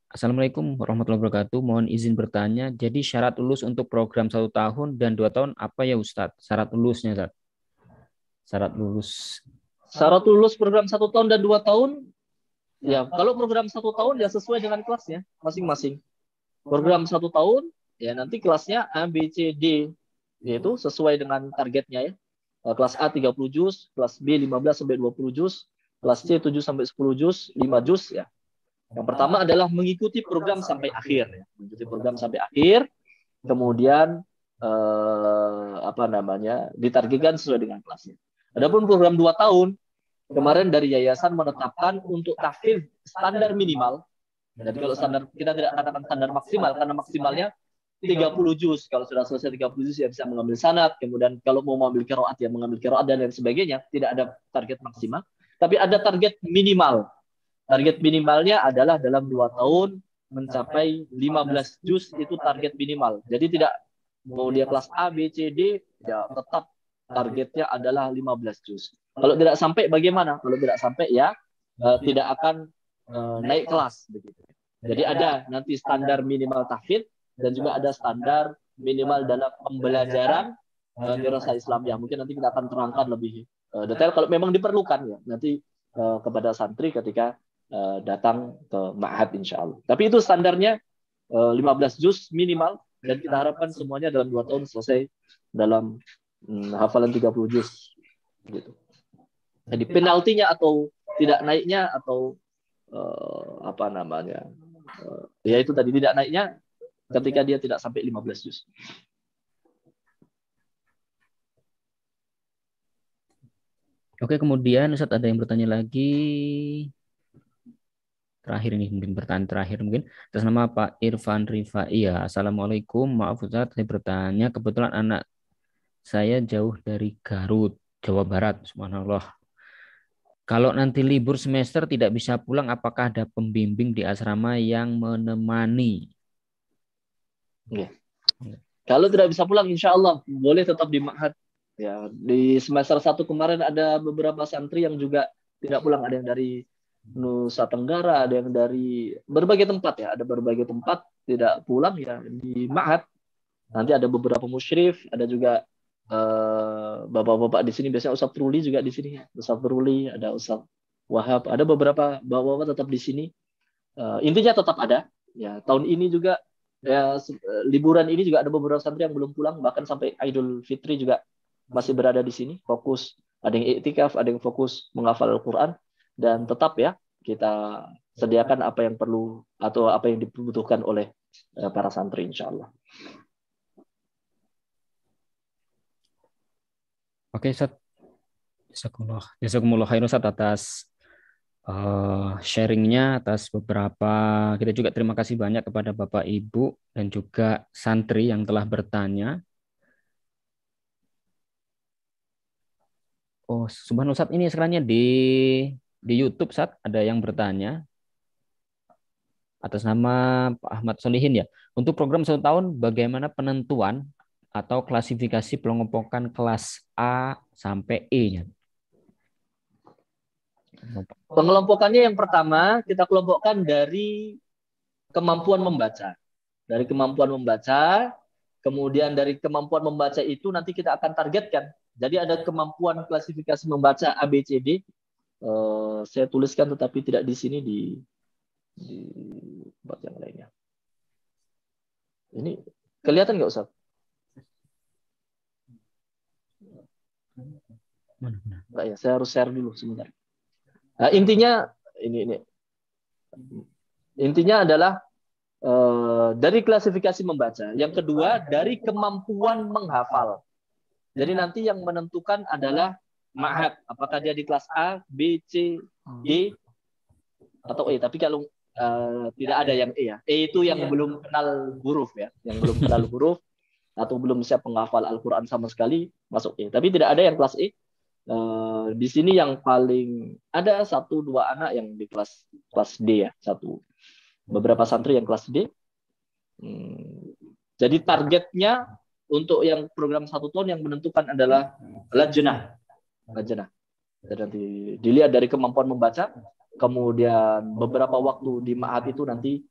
Assalamualaikum warahmatullahi wabarakatuh. Mohon izin bertanya. Jadi syarat lulus untuk program 1 tahun dan 2 tahun apa ya Ustadz? Syarat lulusnya Ustadz? Syarat lulus program 1 tahun dan 2 tahun. Ya, kalau program 1 tahun ya sesuai dengan kelasnya masing-masing. Program 1 tahun ya nanti kelasnya A, B, C, D. Yaitu sesuai dengan targetnya ya. Kelas A 30 juz, kelas B 15 sampai 20 juz, kelas C 7 sampai 10 juz, 5 juz ya. Yang pertama adalah mengikuti program sampai akhir ya. Mengikuti program sampai akhir. Kemudian ditargetkan sesuai dengan kelasnya. Adapun program 2 tahun kemarin dari yayasan menetapkan untuk tahfidz standar minimal. Jadi kalau standar kita tidak katakan standar maksimal karena maksimalnya 30 juz. Kalau sudah selesai 30 juz ya bisa mengambil sanad. Kemudian kalau mau mengambil qiraat ya mengambil qiraat dan lain sebagainya. Tidak ada target maksimal. Tapi ada target minimal. Target minimalnya adalah dalam 2 tahun mencapai 15 juz itu target minimal. Jadi tidak mau dia kelas A, B, C, D, ya tetap targetnya adalah 15 juz. Kalau tidak sampai bagaimana? Kalau tidak sampai ya tidak akan naik kelas begitu. Jadi ada nanti standar minimal tahfidz dan juga ada standar minimal dalam pembelajaran dirasa Islamiyah. Mungkin nanti kita akan terangkan lebih detail kalau memang diperlukan ya nanti kepada santri ketika datang ke ma'had insya Allah. Tapi itu standarnya 15 juz minimal dan kita harapkan semuanya dalam 2 tahun selesai dalam hafalan 30 juz gitu. Jadi penaltinya atau tidak naiknya atau apa namanya ya itu tadi tidak naiknya ketika dia tidak sampai 15 juz. Oke, kemudian Ustaz ada yang bertanya lagi. Terakhir ini mungkin pertanyaan terakhir mungkin atas nama Pak Irfan Rifa. Iya, Assalamualaikum. Maaf Ustaz, saya bertanya kebetulan anak saya jauh dari Garut, Jawa Barat. Subhanallah. Kalau nanti libur semester tidak bisa pulang, apakah ada pembimbing di asrama yang menemani? Ya. Kalau tidak bisa pulang, insya Allah boleh tetap di ma'had. Ya, di semester 1 kemarin ada beberapa santri yang juga tidak pulang. Ada yang dari Nusa Tenggara, ada yang dari berbagai tempat ya. Ada berbagai tempat tidak pulang ya di ma'had. Nanti ada beberapa musyrif, ada juga bapak-bapak di sini. Biasanya Ustaz Truli juga di sini. Ustaz Truli, ada Ustaz Wahab, ada beberapa bapak-bapak tetap di sini. Intinya tetap ada. Ya, tahun ini juga ya liburan ini juga ada beberapa santri yang belum pulang, bahkan sampai Idul Fitri juga masih berada di sini, fokus ada yang iktikaf, ada yang fokus menghafal Al-Qur'an dan tetap ya kita sediakan apa yang perlu atau apa yang dibutuhkan oleh para santri insyaallah. Oke, Ustaz. Jazakumullah khairan Ustaz atas sharingnya, atas beberapa, kita juga terima kasih banyak kepada Bapak Ibu dan juga santri yang telah bertanya. Oh, subhanallah Ustaz, ini sekiranya di YouTube Ustaz ada yang bertanya atas nama Pak Ahmad Solihin ya. Untuk program 1 tahun bagaimana penentuan atau klasifikasi pengelompokan kelas A sampai E-nya? Pengelompokannya yang pertama kita kelompokkan dari kemampuan membaca. Dari kemampuan membaca, kemudian dari kemampuan membaca itu nanti kita akan targetkan. Jadi ada kemampuan klasifikasi membaca A, B, C, D. Saya tuliskan tetapi tidak di sini, di tempat yang lainnya. Ini kelihatan nggak Ustaz? Nggak ya, saya harus share dulu sebentar. Nah, intinya intinya adalah dari klasifikasi membaca. Yang kedua dari kemampuan menghafal. Jadi nanti yang menentukan adalah ma'had. Apakah dia di kelas A, B, C, D, atau E. Tapi kalau tidak ada yang E ya. E itu yang belum kenal huruf ya. Yang belum kenal huruf atau belum siap menghafal Al-Quran sama sekali, masuk E. Tapi tidak ada yang kelas E. Di sini yang paling ada 1-2 anak yang di kelas D ya, beberapa santri yang kelas D. Jadi targetnya untuk yang program 1 tahun yang menentukan adalah lajnah. Jadi nanti dilihat dari kemampuan membaca, kemudian beberapa waktu di ma'had itu nanti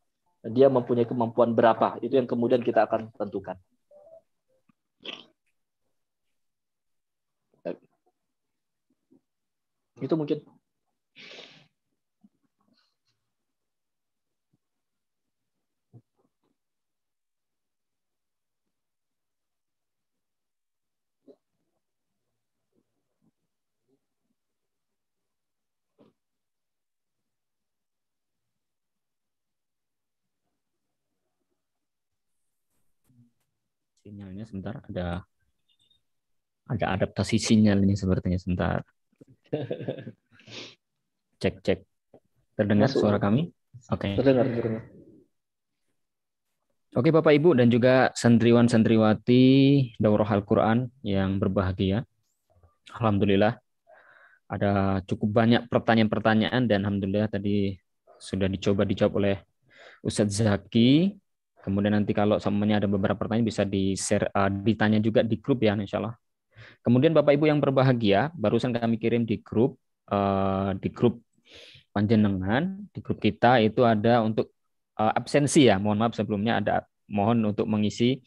dia mempunyai kemampuan berapa, itu yang kemudian kita akan tentukan. Itu mungkin. Sinyalnya sebentar, ada adaptasi sinyal ini sepertinya sebentar. Cek. Terdengar Masuk. Suara kami? Oke. Terdengar. Oke Bapak Ibu dan juga santriwan-santriwati Daurah Al-Quran yang berbahagia. Alhamdulillah ada cukup banyak pertanyaan-pertanyaan dan Alhamdulillah tadi sudah dicoba dijawab oleh Ustadz Zaki. Kemudian nanti kalau semuanya ada beberapa pertanyaan bisa di-share, ditanya juga di grup ya insya Allah. Kemudian Bapak Ibu yang berbahagia, barusan kami kirim di grup panjenengan, di grup kita itu ada untuk absensi ya. Mohon maaf sebelumnya mohon untuk mengisi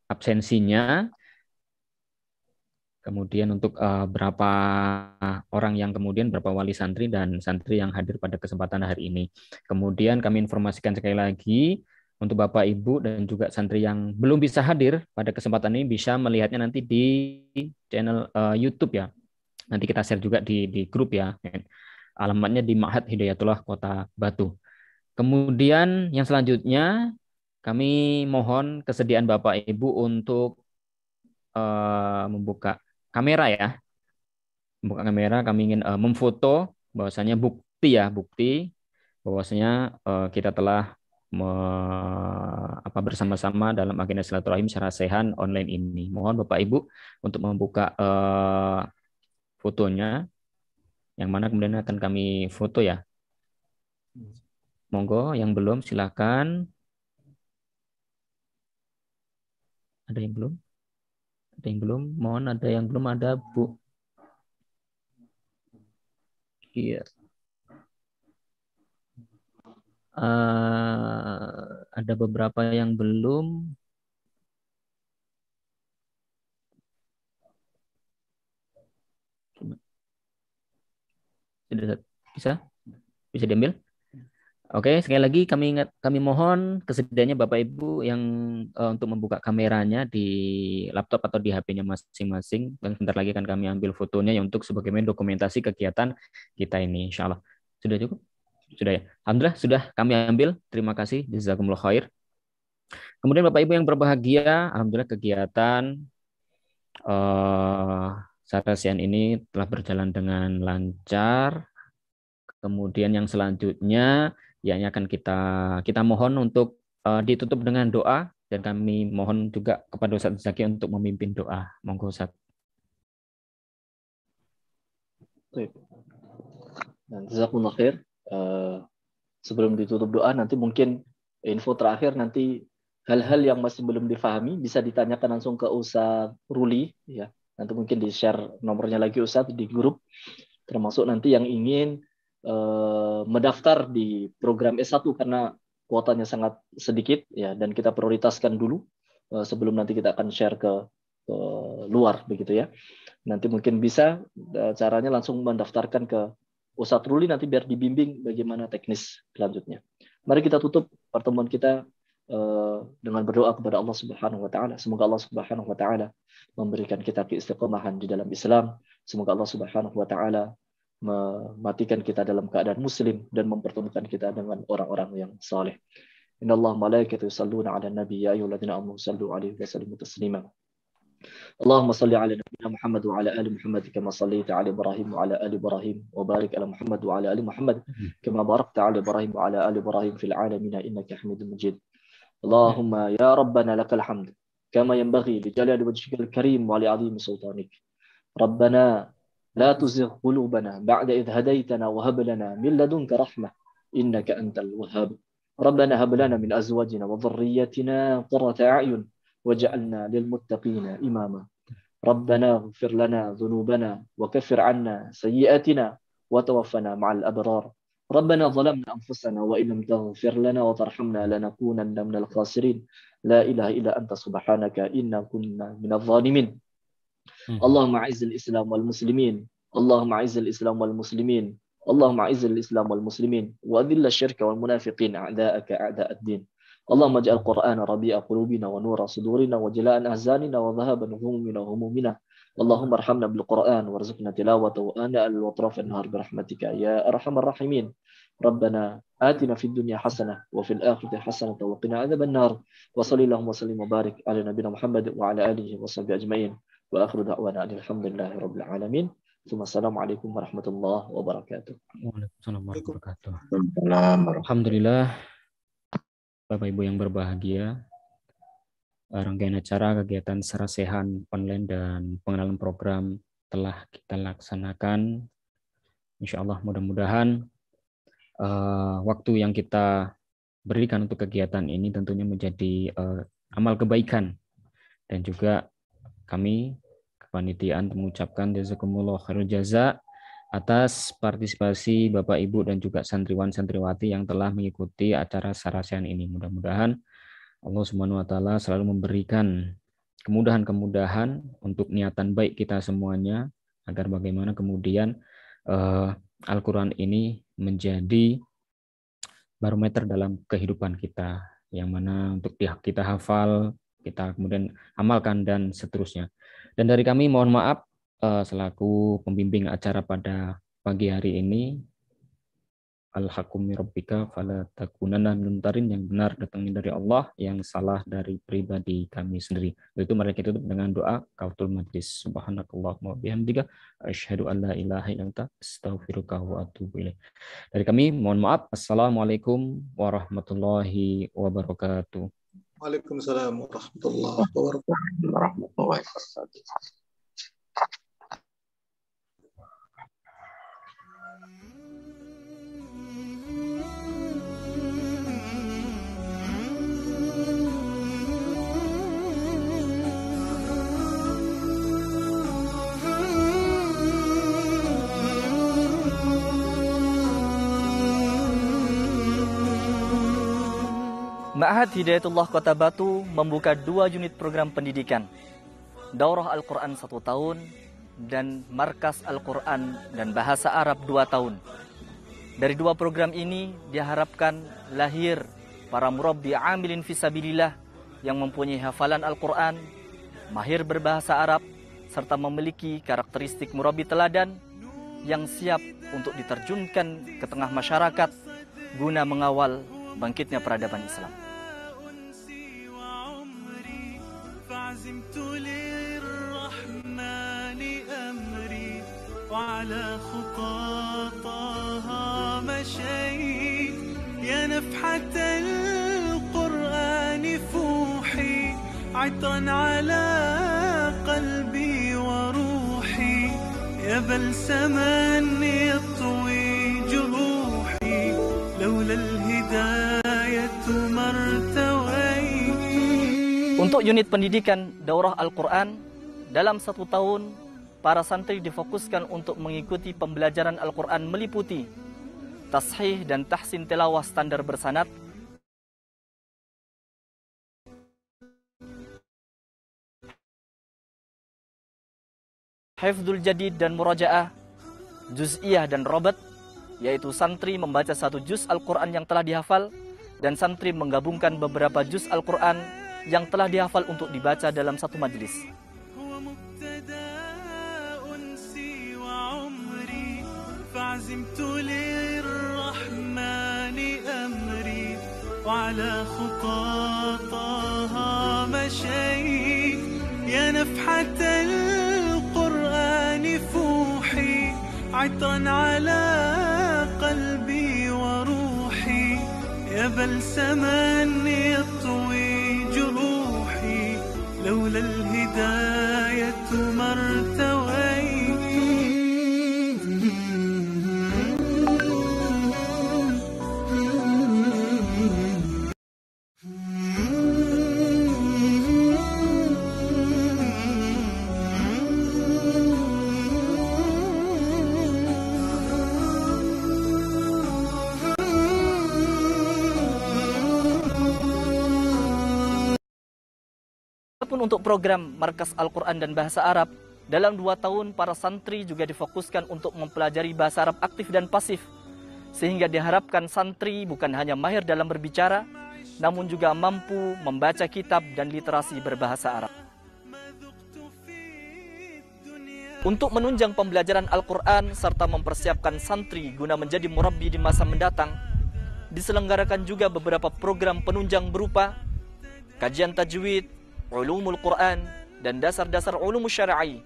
absensinya. Kemudian untuk berapa orang yang kemudian berapa wali santri dan santri yang hadir pada kesempatan hari ini. Kemudian kami informasikan sekali lagi untuk Bapak Ibu dan juga santri yang belum bisa hadir pada kesempatan ini bisa melihatnya nanti di channel YouTube ya. Nanti kita share juga di grup ya. Alamatnya di Ma'had Hidayatullah Kota Batu. Kemudian yang selanjutnya kami mohon kesediaan Bapak Ibu untuk membuka kamera ya. Membuka kamera kami ingin memfoto bahwasanya bukti bahwasanya kita telah bersama-sama dalam agenda silaturahim secara sehat online ini. Mohon Bapak Ibu untuk membuka fotonya yang mana kemudian akan kami foto ya. Monggo yang belum silakan. Ada yang belum? Ada yang belum? Mohon ada yang belum, ada Bu. Iya. Ada beberapa yang belum. Bisa? Bisa diambil? Oke, sekali lagi kami mohon kesediaannya Bapak Ibu yang untuk membuka kameranya di laptop atau di HP-nya masing-masing. Dan sebentar lagi akan kami ambil fotonya ya untuk sebagai dokumentasi kegiatan kita ini, insya Allah. Sudah cukup? Sudah ya? Alhamdulillah sudah kami ambil. Terima kasih. Jazakumullah khair. Kemudian Bapak Ibu yang berbahagia, alhamdulillah kegiatan Sarasian ini telah berjalan dengan lancar. Kemudian yang selanjutnya yang akan kita mohon untuk ditutup dengan doa dan kami mohon juga kepada Ustadz Zaki untuk memimpin doa. Monggo Ustadz. Jazakumullah khair. Sebelum ditutup doa nanti mungkin info terakhir nanti hal-hal yang masih belum difahami bisa ditanyakan langsung ke Ustadz Ruli ya. Nanti mungkin di-share nomornya lagi Ustadz di grup. Termasuk nanti yang ingin mendaftar di program S1 karena kuotanya sangat sedikit ya dan kita prioritaskan dulu sebelum nanti kita akan share ke luar begitu ya. Nanti mungkin bisa caranya langsung mendaftarkan ke Ustadz Ruli nanti biar dibimbing bagaimana teknis selanjutnya. Mari kita tutup pertemuan kita dengan berdoa kepada Allah Subhanahu wa taala. Semoga Allah Subhanahu wa taala memberikan kita keistiqomahan di dalam Islam. Semoga Allah Subhanahu wa taala mematikan kita dalam keadaan muslim dan mempertemukan kita dengan orang-orang yang saleh. Innallaha malaikatahu yusalluna 'alan nabi ya ayyuhalladzina amanu sallu 'alaihi wa sallimu taslima. Allahumma salli 'ala nabiyyina Muhammad wa 'ala ali Muhammad kama shallaita 'ala Ibrahim wa 'ala ali Ibrahim wa barik 'ala Muhammad wa 'ala ali Muhammad kama barakta 'ala Ibrahim wa 'ala ali Ibrahim fil 'alamin innaka Hamidum Majid. Allahumma ya rabbana lakal hamd kama yanbaghi li jalali wajhikal karim wa li 'azimi sultanik. Rabbana لا تزغ قلوبنا بعد إذ هديتنا وهب لنا من لدنك رحمة إنك أنت الوهاب ربنا هب لنا من أزواجنا وذريتنا قرة أعين واجعلنا للمتقين إماما ربنا اغفر لنا ذنوبنا وكفر عنا سيئاتنا وتوفنا مع الأبرار ربنا ظلمنا أنفسنا وإن لم تغفر لنا وترحمنا لنكونن من الخاسرين لا إله إلا أنت سبحانك إنا كنا من الظالمين اللهم أعز الإسلام والمسلمين اللهم أعز الإسلام والمسلمين اللهم أعز الإسلام والمسلمين وأذل الشرك والمنافقين أعداءك أعداء الدين اللهم اجعل القرآن ربيع قلوبنا ونور صدورنا وجلاء أحزاننا وذهاب همومنا وهمومنا اللهم ارحمنا بالقرآن وارزقنا تلاوته آناء الأطراف النهار برحمتك يا أرحم الراحمين ربنا آتنا في الدنيا حسنة وفي الآخرة حسنة وقنا عذاب النار وصلى اللهم وسلم وبارك على نبينا محمد وعلى آله وصحبه أجمعين وآخر دعوانا أن الحمد لله رب العالمين ثم السلام عليكم ورحمة الله وبركاته. Waalaikumsalam warahmatullahi wabarakatuh. Waalaikumsalam warahmatullahi wabarakatuh. Alhamdulillah Bapak Ibu yang berbahagia, rangkaian acara kegiatan sarasehan online dan pengenalan program telah kita laksanakan. Insya Allah mudah-mudahan waktu yang kita berikan untuk kegiatan ini tentunya menjadi amal kebaikan, dan juga kami kepanitiaan mengucapkan jazakumullah khairul jaza atas partisipasi Bapak Ibu dan juga santriwan-santriwati yang telah mengikuti acara sarasehan ini. Mudah-mudahan Allah Subhanahu wa taala selalu memberikan kemudahan-kemudahan untuk niatan baik kita semuanya, agar bagaimana kemudian Al-Qur'an ini menjadi barometer dalam kehidupan kita, yang mana untuk kita hafal, kita kemudian amalkan, dan seterusnya. Dan dari kami mohon maaf selaku pembimbing acara pada pagi hari ini, al-haqqu min rabbika fala takunanna minal mumtarin, yang benar datangnya dari Allah, yang salah dari pribadi kami sendiri. Itu mari kita tutup dengan doa kafatul majlis. Subhanakallahumma bihamdika asyhadu an la ilaha illa anta astaghfiruka wa atubu ilaik. Dari kami mohon maaf. Assalamualaikum warahmatullahi wabarakatuh. Waalaikumsalam warahmatullahi wabarakatuh. Ma'had Hidayatullah Kota Batu membuka 2 unit program pendidikan, Daurah Al-Quran 1 tahun dan Markas Al-Quran dan Bahasa Arab 2 tahun. Dari 2 program ini diharapkan lahir para murabbi amilin fisabilillah yang mempunyai hafalan Al-Quran, mahir berbahasa Arab, serta memiliki karakteristik murabbi teladan yang siap untuk diterjunkan ke tengah masyarakat guna mengawal bangkitnya peradaban Islam. عزمت للرحمن أمري وعلى خطاطها مشيت يا نفحة القرآن فوحي عطرا على قلبي وروحي يا بلسما يطوي جروحي لولا الهداية ما ارتويت. Untuk unit pendidikan Daurah Al-Quran, dalam 1 tahun, para santri difokuskan untuk mengikuti pembelajaran Al-Quran meliputi tashih dan tahsin tilawah standar bersanad, hifdzul jadid dan murajaah, juz'iyah dan robat, yaitu santri membaca 1 juz Al-Quran yang telah dihafal, dan santri menggabungkan beberapa juz Al-Quran yang telah dihafal untuk dibaca dalam 1 majlis. لولا الهداية ما ارتويت. Untuk program Markas Al-Quran dan Bahasa Arab, dalam 2 tahun para santri juga difokuskan untuk mempelajari bahasa Arab aktif dan pasif, sehingga diharapkan santri bukan hanya mahir dalam berbicara, namun juga mampu membaca kitab dan literasi berbahasa Arab. Untuk menunjang pembelajaran Al-Quran serta mempersiapkan santri guna menjadi murabbi di masa mendatang, diselenggarakan juga beberapa program penunjang berupa kajian tajwid, ulumul Quran, dan dasar-dasar ulum syar'i,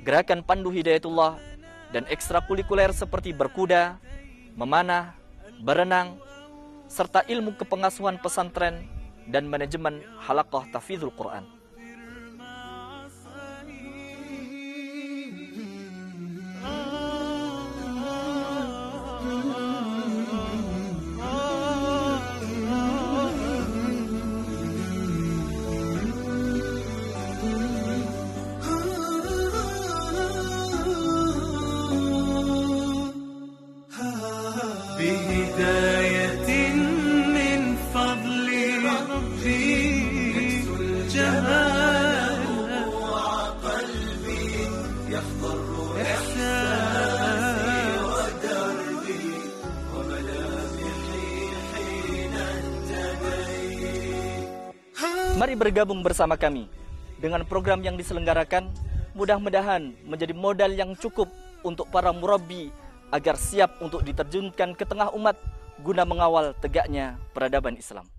gerakan pandu hidayatullah, dan ekstrakurikuler seperti berkuda, memanah, berenang, serta ilmu kepengasuhan pesantren dan manajemen halaqah tahfidzul Quran. بهداية من فضل ربي جمال قلبي يخضر إحساسي ودربي وملامحي حين انتهيت. Mari bergabung bersama kami dengan program yang diselenggarakan, mudah-mudahan menjadi modal yang cukup untuk para murabbi agar siap untuk diterjunkan ke tengah umat guna mengawal tegaknya peradaban Islam.